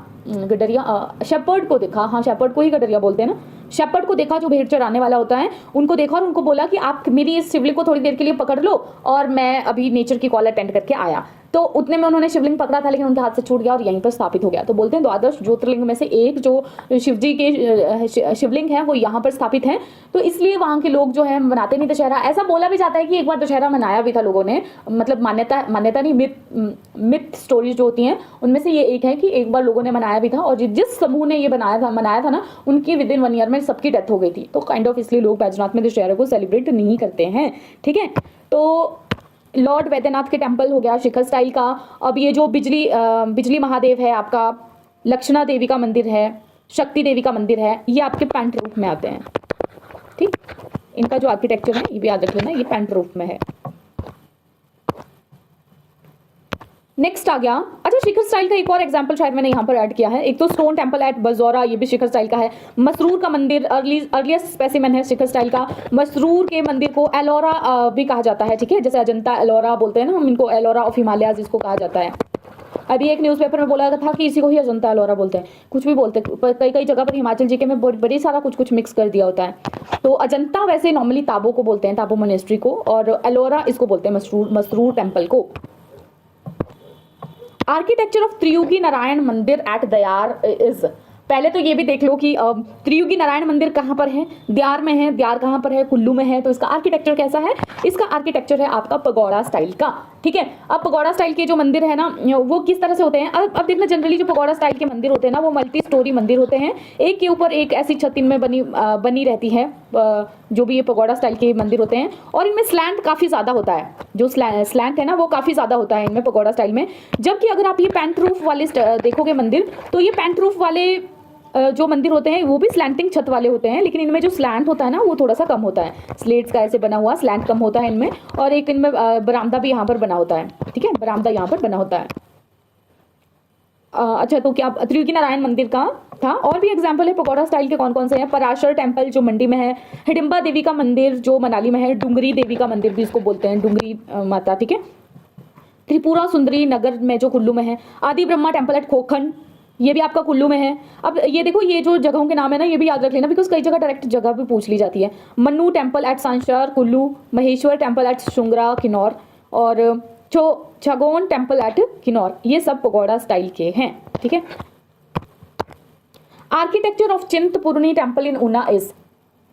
शेपर्ड को देखा, हाँ शेपर्ड को ही गडरिया बोलते हैं ना, शेपर्ड को देखा जो भेड़ चराने वाला होता है, उनको देखा और उनको बोला कि आप मेरी इस शिवलिंग को थोड़ी देर के लिए पकड़ लो और मैं अभी नेचर की कॉल अटेंड करके आया। तो उतने में उन्होंने शिवलिंग पकड़ा था लेकिन उनके हाथ से छूट गया और यहीं पर स्थापित हो गया। तो बोलते हैं द्वादश ज्योतिर्लिंग में से एक जो शिवजी के शिवलिंग है वो यहाँ पर स्थापित है। तो इसलिए वहाँ के लोग जो है मनाते नहीं दशहरा। ऐसा बोला भी जाता है कि एक बार दशहरा मनाया भी था लोगों ने, मतलब मान्यता नहीं, मिथ स्टोरीज जो होती हैं उनमें से ये एक है कि एक बार लोगों ने मनाया भी था और जिस समूह ने ये मनाया था ना, उनकी विद इन 1 ईयर में सबकी डेथ हो गई थी। तो काइंड ऑफ इसलिए लोग बैजनाथ में दशहरा को सेलिब्रेट नहीं करते हैं, ठीक है। तो लॉर्ड वैद्यनाथ के टेम्पल हो गया शिखर स्टाइल का। अब ये जो बिजली महादेव है आपका, लक्षणा देवी का मंदिर है, शक्ति देवी का मंदिर है, ये आपके पैंट रूफ में आते हैं, ठीक। इनका जो आर्किटेक्चर है ये भी याद रख लेना, ये पैंट रूफ में है। नेक्स्ट आ गया, अच्छा शिखर स्टाइल का एक और एग्जांपल शायद मैंने यहाँ पर ऐड किया है। एक तो स्टोन टेम्पल एट बजौरा, ये भी शिखर स्टाइल का है। मसरूर का मंदिर अर्लीस्ट स्पेसिमेन है शिखर स्टाइल का। मसरूर के मंदिर को एलोरा भी कहा जाता है, ठीक है। जैसे अजंता एलोरा बोलते हैं ना हम इनको, एलोरा ऑफ हिमालयाज इसको कहा जाता है। अभी एक न्यूज़पेपर में बोला था कि इसी को ही अजंता एलोरा बोलते हैं, कुछ भी बोलते हैं, कई जगह पर हिमाचल जीके में बड़ी सारा कुछ मिक्स कर दिया होता है। तो अजंता वैसे नॉर्मली ताबो को बोलते हैं, ताबो मोनेस्ट्री को, और एलोरा इसको बोलते हैं मसरूर टेम्पल को। आर्किटेक्चर ऑफ त्रियुगी नारायण मंदिर एट दयार इज, पहले तो ये भी देख लो कि त्रियुगी नारायण मंदिर कहाँ पर है, दयार में है। दयार कहाँ पर है, कुल्लू में है। तो इसका आर्किटेक्चर कैसा है, इसका आर्किटेक्चर है आपका पगोड़ा स्टाइल का, ठीक है। अब पगोड़ा स्टाइल के जो मंदिर है ना वो किस तरह से होते हैं, अब देखना जनरली जो पगोड़ा स्टाइल के मंदिर होते हैं ना वो मल्टी स्टोरी मंदिर होते हैं, एक के ऊपर एक ऐसी छत इनमें बनी रहती है, जो भी ये पगोड़ा स्टाइल के मंदिर होते हैं। और इनमें स्लैंट काफ़ी ज़्यादा होता है, जो स्लैंट है ना वो काफ़ी ज़्यादा होता है इनमें पगोड़ा स्टाइल में। जबकि अगर आप ये पैंट रूफ वाले देखोगे मंदिर, तो ये पैंट रूफ वाले जो मंदिर होते हैं वो भी स्लैंटिंग छत वाले होते हैं, लेकिन इनमें जो स्लैंट होता है ना वो थोड़ा सा कम होता है। स्लेट्स का ऐसे बना हुआ स्लैंट कम होता है इनमें, और एक इनमें बरामदा भी यहाँ पर बना होता है, ठीक है, बरामदा यहाँ पर बना होता है। अच्छा, तो क्या त्रियुगी नारायण मंदिर का था। और भी एग्जाम्पल है पगोड़ा स्टाइल के कौन कौन से हैं, पराशर टेम्पल जो मंडी में है, हिडिंबा देवी का मंदिर जो मनाली में है, डुंगरी देवी का मंदिर भी इसको बोलते हैं, डुंगरी माता, ठीक है। त्रिपुरा सुंदरी नगर में जो कुल्लू में है, आदि ब्रह्मा टेम्पल एट खोखन, ये भी आपका कुल्लू में है। अब ये देखो ये जो जगहों के नाम है ना ये भी याद रख लेना, बिकॉज कई जगह डायरेक्ट जगह भी पूछ ली जाती है। Mannu temple at Sanshar Kullu, Maheshwar temple at Shungra Kinnaur, और छगोन टेम्पल एट किन्नौर, ये सब पगोड़ा स्टाइल के हैं, ठीक है। Architecture of Chintpurni temple in Una is,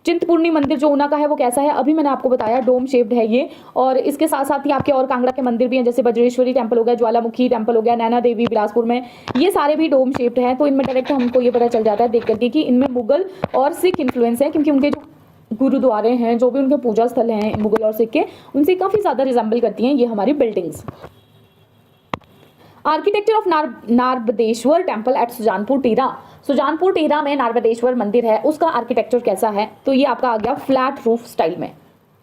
Chintpurni मंदिर जो ऊना का है वो कैसा है, अभी मैंने आपको बताया डोम शेप्ड है ये। और इसके साथ साथ ही आपके और कांगड़ा के मंदिर भी हैं, जैसे बज्रेश्वरी टेम्पल हो गया, ज्वालामुखी टेम्पल हो गया, नैना देवी बिलासपुर में, ये सारे भी डोम शेप्ड हैं। तो इनमें डायरेक्ट हमको ये पता चल जाता है देख करके कि इनमें मुगल और सिख इन्फ्लुएंस है, क्योंकि उनके जो गुरुद्वारे हैं, जो भी उनके पूजा स्थल हैं मुगल और सिख के, उनसे काफ़ी ज़्यादा रिजेंबल करती हैं ये हमारी buildings. Architecture of Narbadeshwar temple at Sujanpur Tira. Sujanpur Tira में नारबदेश्वर मंदिर है, उसका आर्किटेक्चर कैसा है, तो ये आपका आ गया फ्लैट रूफ स्टाइल में।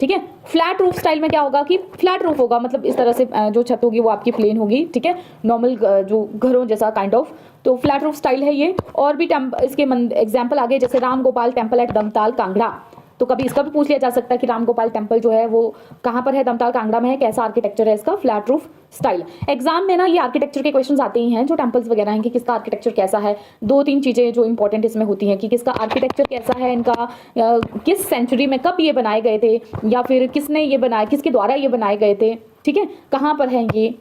ठीक है, फ्लैट रूफ स्टाइल में क्या होगा कि फ्लैट रूफ होगा, मतलब इस तरह से जो छत होगी वो आपकी प्लेन होगी। ठीक है, नॉर्मल जो घरों जैसा काइंड ऑफ, तो फ्लैट रूफ स्टाइल है ये। और भी इसके एग्जाम्पल आगे, जैसे राम गोपाल टेम्पल एट दमताल कांगड़ा, तो कभी इसका भी पूछ लिया जा सकता है कि राम गोपाल टेम्पल जो है वो कहाँ पर है, दमताल कांगड़ा में है, कैसा आर्किटेक्चर है इसका, फ्लैट रूफ स्टाइल। एग्जाम में ना ये आर्किटेक्चर के क्वेश्चंस आते ही हैं, जो टेम्पल्स वगैरह हैं कि किसका आर्किटेक्चर कैसा है। 2-3 चीजें जो इंपॉर्टेंट इसमें होती हैं कि किसका आर्किटेक्चर कैसा है, इनका किस सेंचुरी में कब ये बनाए गए थे, या फिर किसने ये बनाए, किसके द्वारा ये बनाए गए थे। ठीक है, कहाँ पर है ये।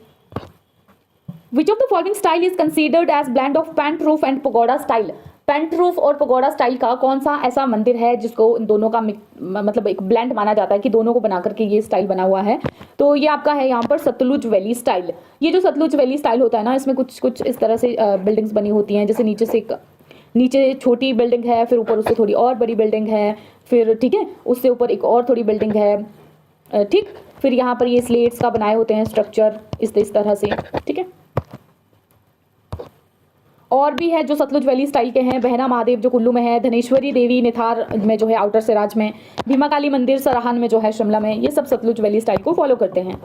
Which of the following style is considered as blend of pent roof and pagoda style. Pent roof और पगोडा स्टाइल का कौन सा ऐसा मंदिर है जिसको इन दोनों का मतलब एक ब्लेंड माना जाता है कि दोनों को बना करके ये स्टाइल बना हुआ है, तो ये आपका है यहाँ पर सतलुज वैली स्टाइल। ये जो सतलुज वैली स्टाइल होता है ना, इसमें कुछ इस तरह से बिल्डिंग्स बनी होती हैं, जैसे नीचे छोटी बिल्डिंग है, फिर ऊपर उससे थोड़ी और बड़ी बिल्डिंग है, फिर ठीक है उससे ऊपर एक और थोड़ी बिल्डिंग है। ठीक, फिर यहाँ पर ये स्लेट्स का बनाए होते हैं स्ट्रक्चर इस तरह से। ठीक है, और भी है जो सतलुज वैली स्टाइल के हैं, बहना महादेव जो कुल्लू में है, धनेश्वरी देवी निथार में जो है आउटर सिराज में, भीमा काली मंदिर सराहन में जो है शिमला में, ये सब सतलुज वैली स्टाइल को फॉलो करते हैं।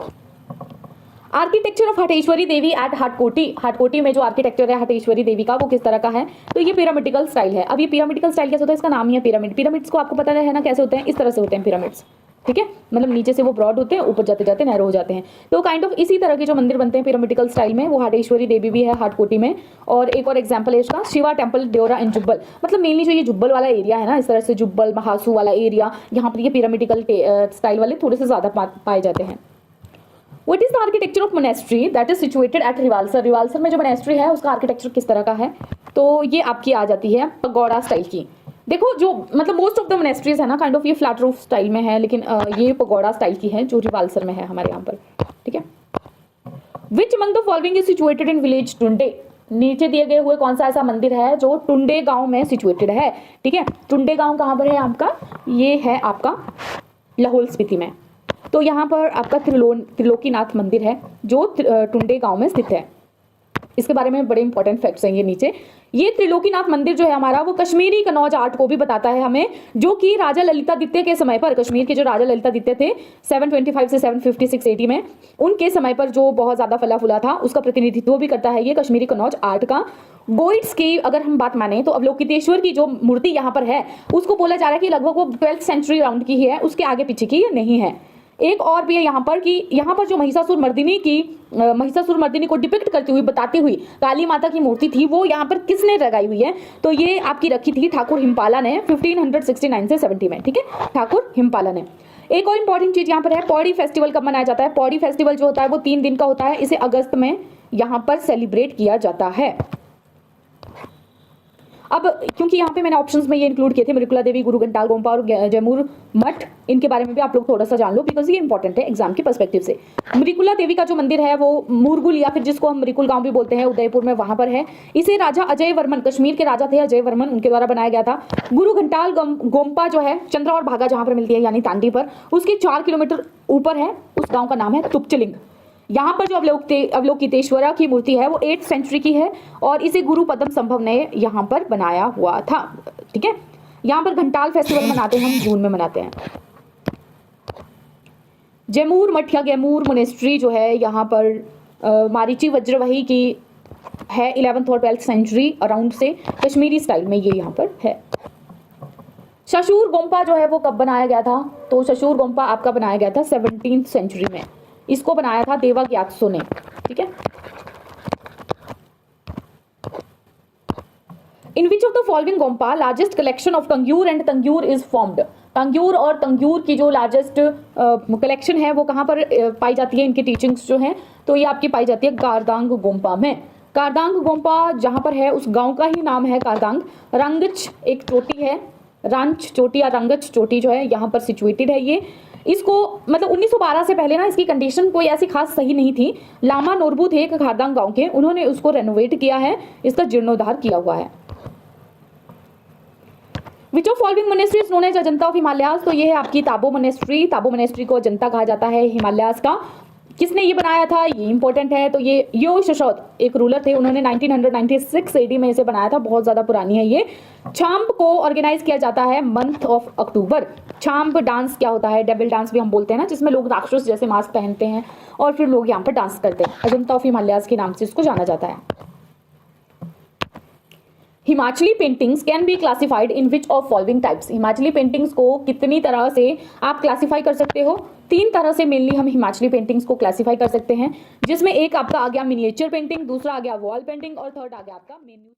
Architecture of Hateshwari Devi at Hatkoti. Hatkoti में जो आर्किटेक्चर है हटेश्वरी देवी का वो किस तरह का है, तो ये पिरामिडिकल स्टाइल है। अब ये पिरामिडिकल स्टाइल कैसे होता है, इसका नाम ही है पिरामिड। पिरामिड्स को आपको पता है ना कैसे होते हैं, इस तरह से होते हैं पिरामिड्स। ठीक है, मतलब नीचे से वो ब्रॉड होते हैं, ऊपर जाते जाते नैरो हो जाते हैं। तो काइंड ऑफ इसी तरह के जो मंदिर बनते हैं पिरामिडिकल स्टाइल में, वो हाटेश्वरी देवी भी है हाटकोटी में। और एक और एग्जांपल है इसका शिवा टेम्पल ड्योरा इन जुब्बल, मतलब मेनली जो ये जुब्बल वाला एरिया है ना, इस तरह से जुब्बल महासू वाला एरिया, यहाँ पर ये पिरामिडिकल स्टाइल वाले थोड़े से ज्यादा पाए जाते हैं। What is the architecture of monastery that is situated at Rewalsar. Rewalsar में जो मोनेस्ट्री है उसका आर्किटेक्चर किस तरह का है, तो ये आपकी आ जाती है पगोड़ा स्टाइल की। देखो जो मतलब मोस्ट ऑफ द मोनेस्ट्रीज है ना काइंड ऑफ ये फ्लैट रूफ स्टाइल में है, लेकिन ये पगोड़ा स्टाइल की है जो रिवालसर में है हमारे यहाँ पर। ठीक है, which among the following is situated in village Tunde. नीचे दिए गए हुए कौन सा ऐसा मंदिर है जो टुंडे गांव में सिचुएटेड है। ठीक है, टुंडे गांव कहाँ पर है आपका, ये है आपका लाहौल स्पीति में। तो यहाँ पर आपका त्रिलोकीनाथ मंदिर है जो टुंडे गांव में स्थित है। इसके बारे में बड़े इंपॉर्टेंट फैक्ट्स हैं ये नीचे। ये त्रिलोकीनाथ मंदिर जो है हमारा वो कश्मीरी कनौज आर्ट को भी बताता है हमें, जो कि राजा ललितादित्य के समय पर, कश्मीर के जो राजा ललितादित्य थे 725 से 756 AD में, उनके समय पर जो बहुत ज्यादा फला फूला था उसका प्रतिनिधित्व भी करता है ये कश्मीरी कनौज आर्ट का। गोइट्स की अगर हम बात माने तो अवलोकितेश्वर की जो मूर्ति यहाँ पर है उसको बोला जा रहा है कि लगभग वो 12th सेंचुरी राउंड की ही है, उसके आगे पीछे की ये नहीं है। एक और भी है यहाँ पर कि यहाँ पर जो महिषासुर मर्दिनी को डिपिक्ट करती हुई बताती हुई काली माता की मूर्ति थी वो यहाँ पर किसने लगाई हुई है, तो ये आपकी रखी थी ठाकुर हिमपाला ने 1569 से 70 में। ठीक है, ठाकुर हिमपाला ने। एक और इंपॉर्टेंट चीज यहाँ पर है, पौड़ी फेस्टिवल कब मनाया जाता है। पौड़ी फेस्टिवल जो होता है वो 3 दिन का होता है, इसे अगस्त में यहाँ पर सेलिब्रेट किया जाता है। अब क्योंकि यहाँ पे मैंने ऑप्शंस में ये इंक्लूड किए थे मृकुला देवी, गुरु घंटाल गोम्पा और जयमूर मठ, इनके बारे में भी आप लोग थोड़ा सा जान लो बिकॉज ये इंपॉर्टेंट है एग्जाम के पर्सपेक्टिव से। मृकुला देवी का जो मंदिर है वो मुरगुल या फिर जिसको हम मृकुल गांव भी बोलते हैं उदयपुर में, वहां पर है। इसे राजा अजय वर्मन, कश्मीर के राजा थे अजय वर्मन, उनके द्वारा बनाया गया था। गुरु घंटाल गोम्पा जो है चंद्रा और भागा जहां पर मिलती है यानी तांडी पर, उसके 4 किलोमीटर ऊपर है। उस गाँव का नाम है तुपचलिंग। यहाँ पर जो अवलोकितेश्वरा की मूर्ति है वो 8th सेंचुरी की है और इसे गुरु पद्म संभव ने यहाँ पर बनाया हुआ था। ठीक है, यहाँ पर घंटाल फेस्टिवल मनाते हैं हम, जून में मनाते हैं। जयमूर मठ या गैमूर मोनेस्ट्री जो है यहाँ पर मारीची वज्रवही की है 11th और 12th सेंचुरी अराउंड से, कश्मीरी स्टाइल में ये यहाँ पर है। शशूर गोम्पा जो है वो कब बनाया गया था, तो शशूर गोम्पा आपका बनाया गया था 17th सेंचुरी में। इसको बनाया था देवा ग्यात्सो ने। ठीक है, in which of the following gompa largest collection of Tangyur and Tangyur is formed. Tangyur और तंग्यूर की जो लार्जेस्ट कलेक्शन है वो कहां पर पाई जाती है, इनकी टीचिंग्स जो हैं, तो ये आपकी पाई जाती है कारदांग गोम्पा में। कारदांग गोम्पा जहां पर है उस गांव का ही नाम है कारदांग। रंगच एक चोटी है रांच चोटी या रंगच चोटी जो है यहाँ पर सिचुएटेड है ये। इसको मतलब 1912 से पहले ना इसकी कंडीशन कोई ऐसी खास सही नहीं थी। लामा नोरबू थे एक खारदांग गांव के, उन्होंने उसको रेनोवेट किया है, इसका जीर्णोद्धार किया हुआ है। Which of following monastery is known as Ajanta of Himalayas, तो ये है आपकी ताबो मोनेस्ट्री। ताबो मोनेस्ट्री को अजंता कहा जाता है हिमालयाज का। किसने ये बनाया था, ये इंपॉर्टेंट है। तो ये यो शशौत एक रूलर थे, उन्होंने 1996 एडी में इसे बनाया था, बहुत ज़्यादा पुरानी है ये। छाम्प को ऑर्गेनाइज किया जाता है मंथ ऑफ अक्टूबर। छाम्प डांस क्या होता है, डेविल डांस भी हम बोलते हैं ना, जिसमें लोग राक्षस जैसे मास्क पहनते हैं और फिर लोग यहाँ पर डांस करते हैं। अजंता ऑफ हिमालयाज के नाम से इसको जाना जाता है। Himachali paintings can be classified in which of following types, Himachali paintings को कितनी तरह से आप क्लासिफाई कर सकते हो, 3 तरह से मेनली हम हिमाचली पेंटिंग्स को क्लासिफाई कर सकते हैं, जिसमें एक आपका आ गया मिनिएचर पेंटिंग, दूसरा आ गया वॉल पेंटिंग और थर्ड आ गया आपका मेन्यू।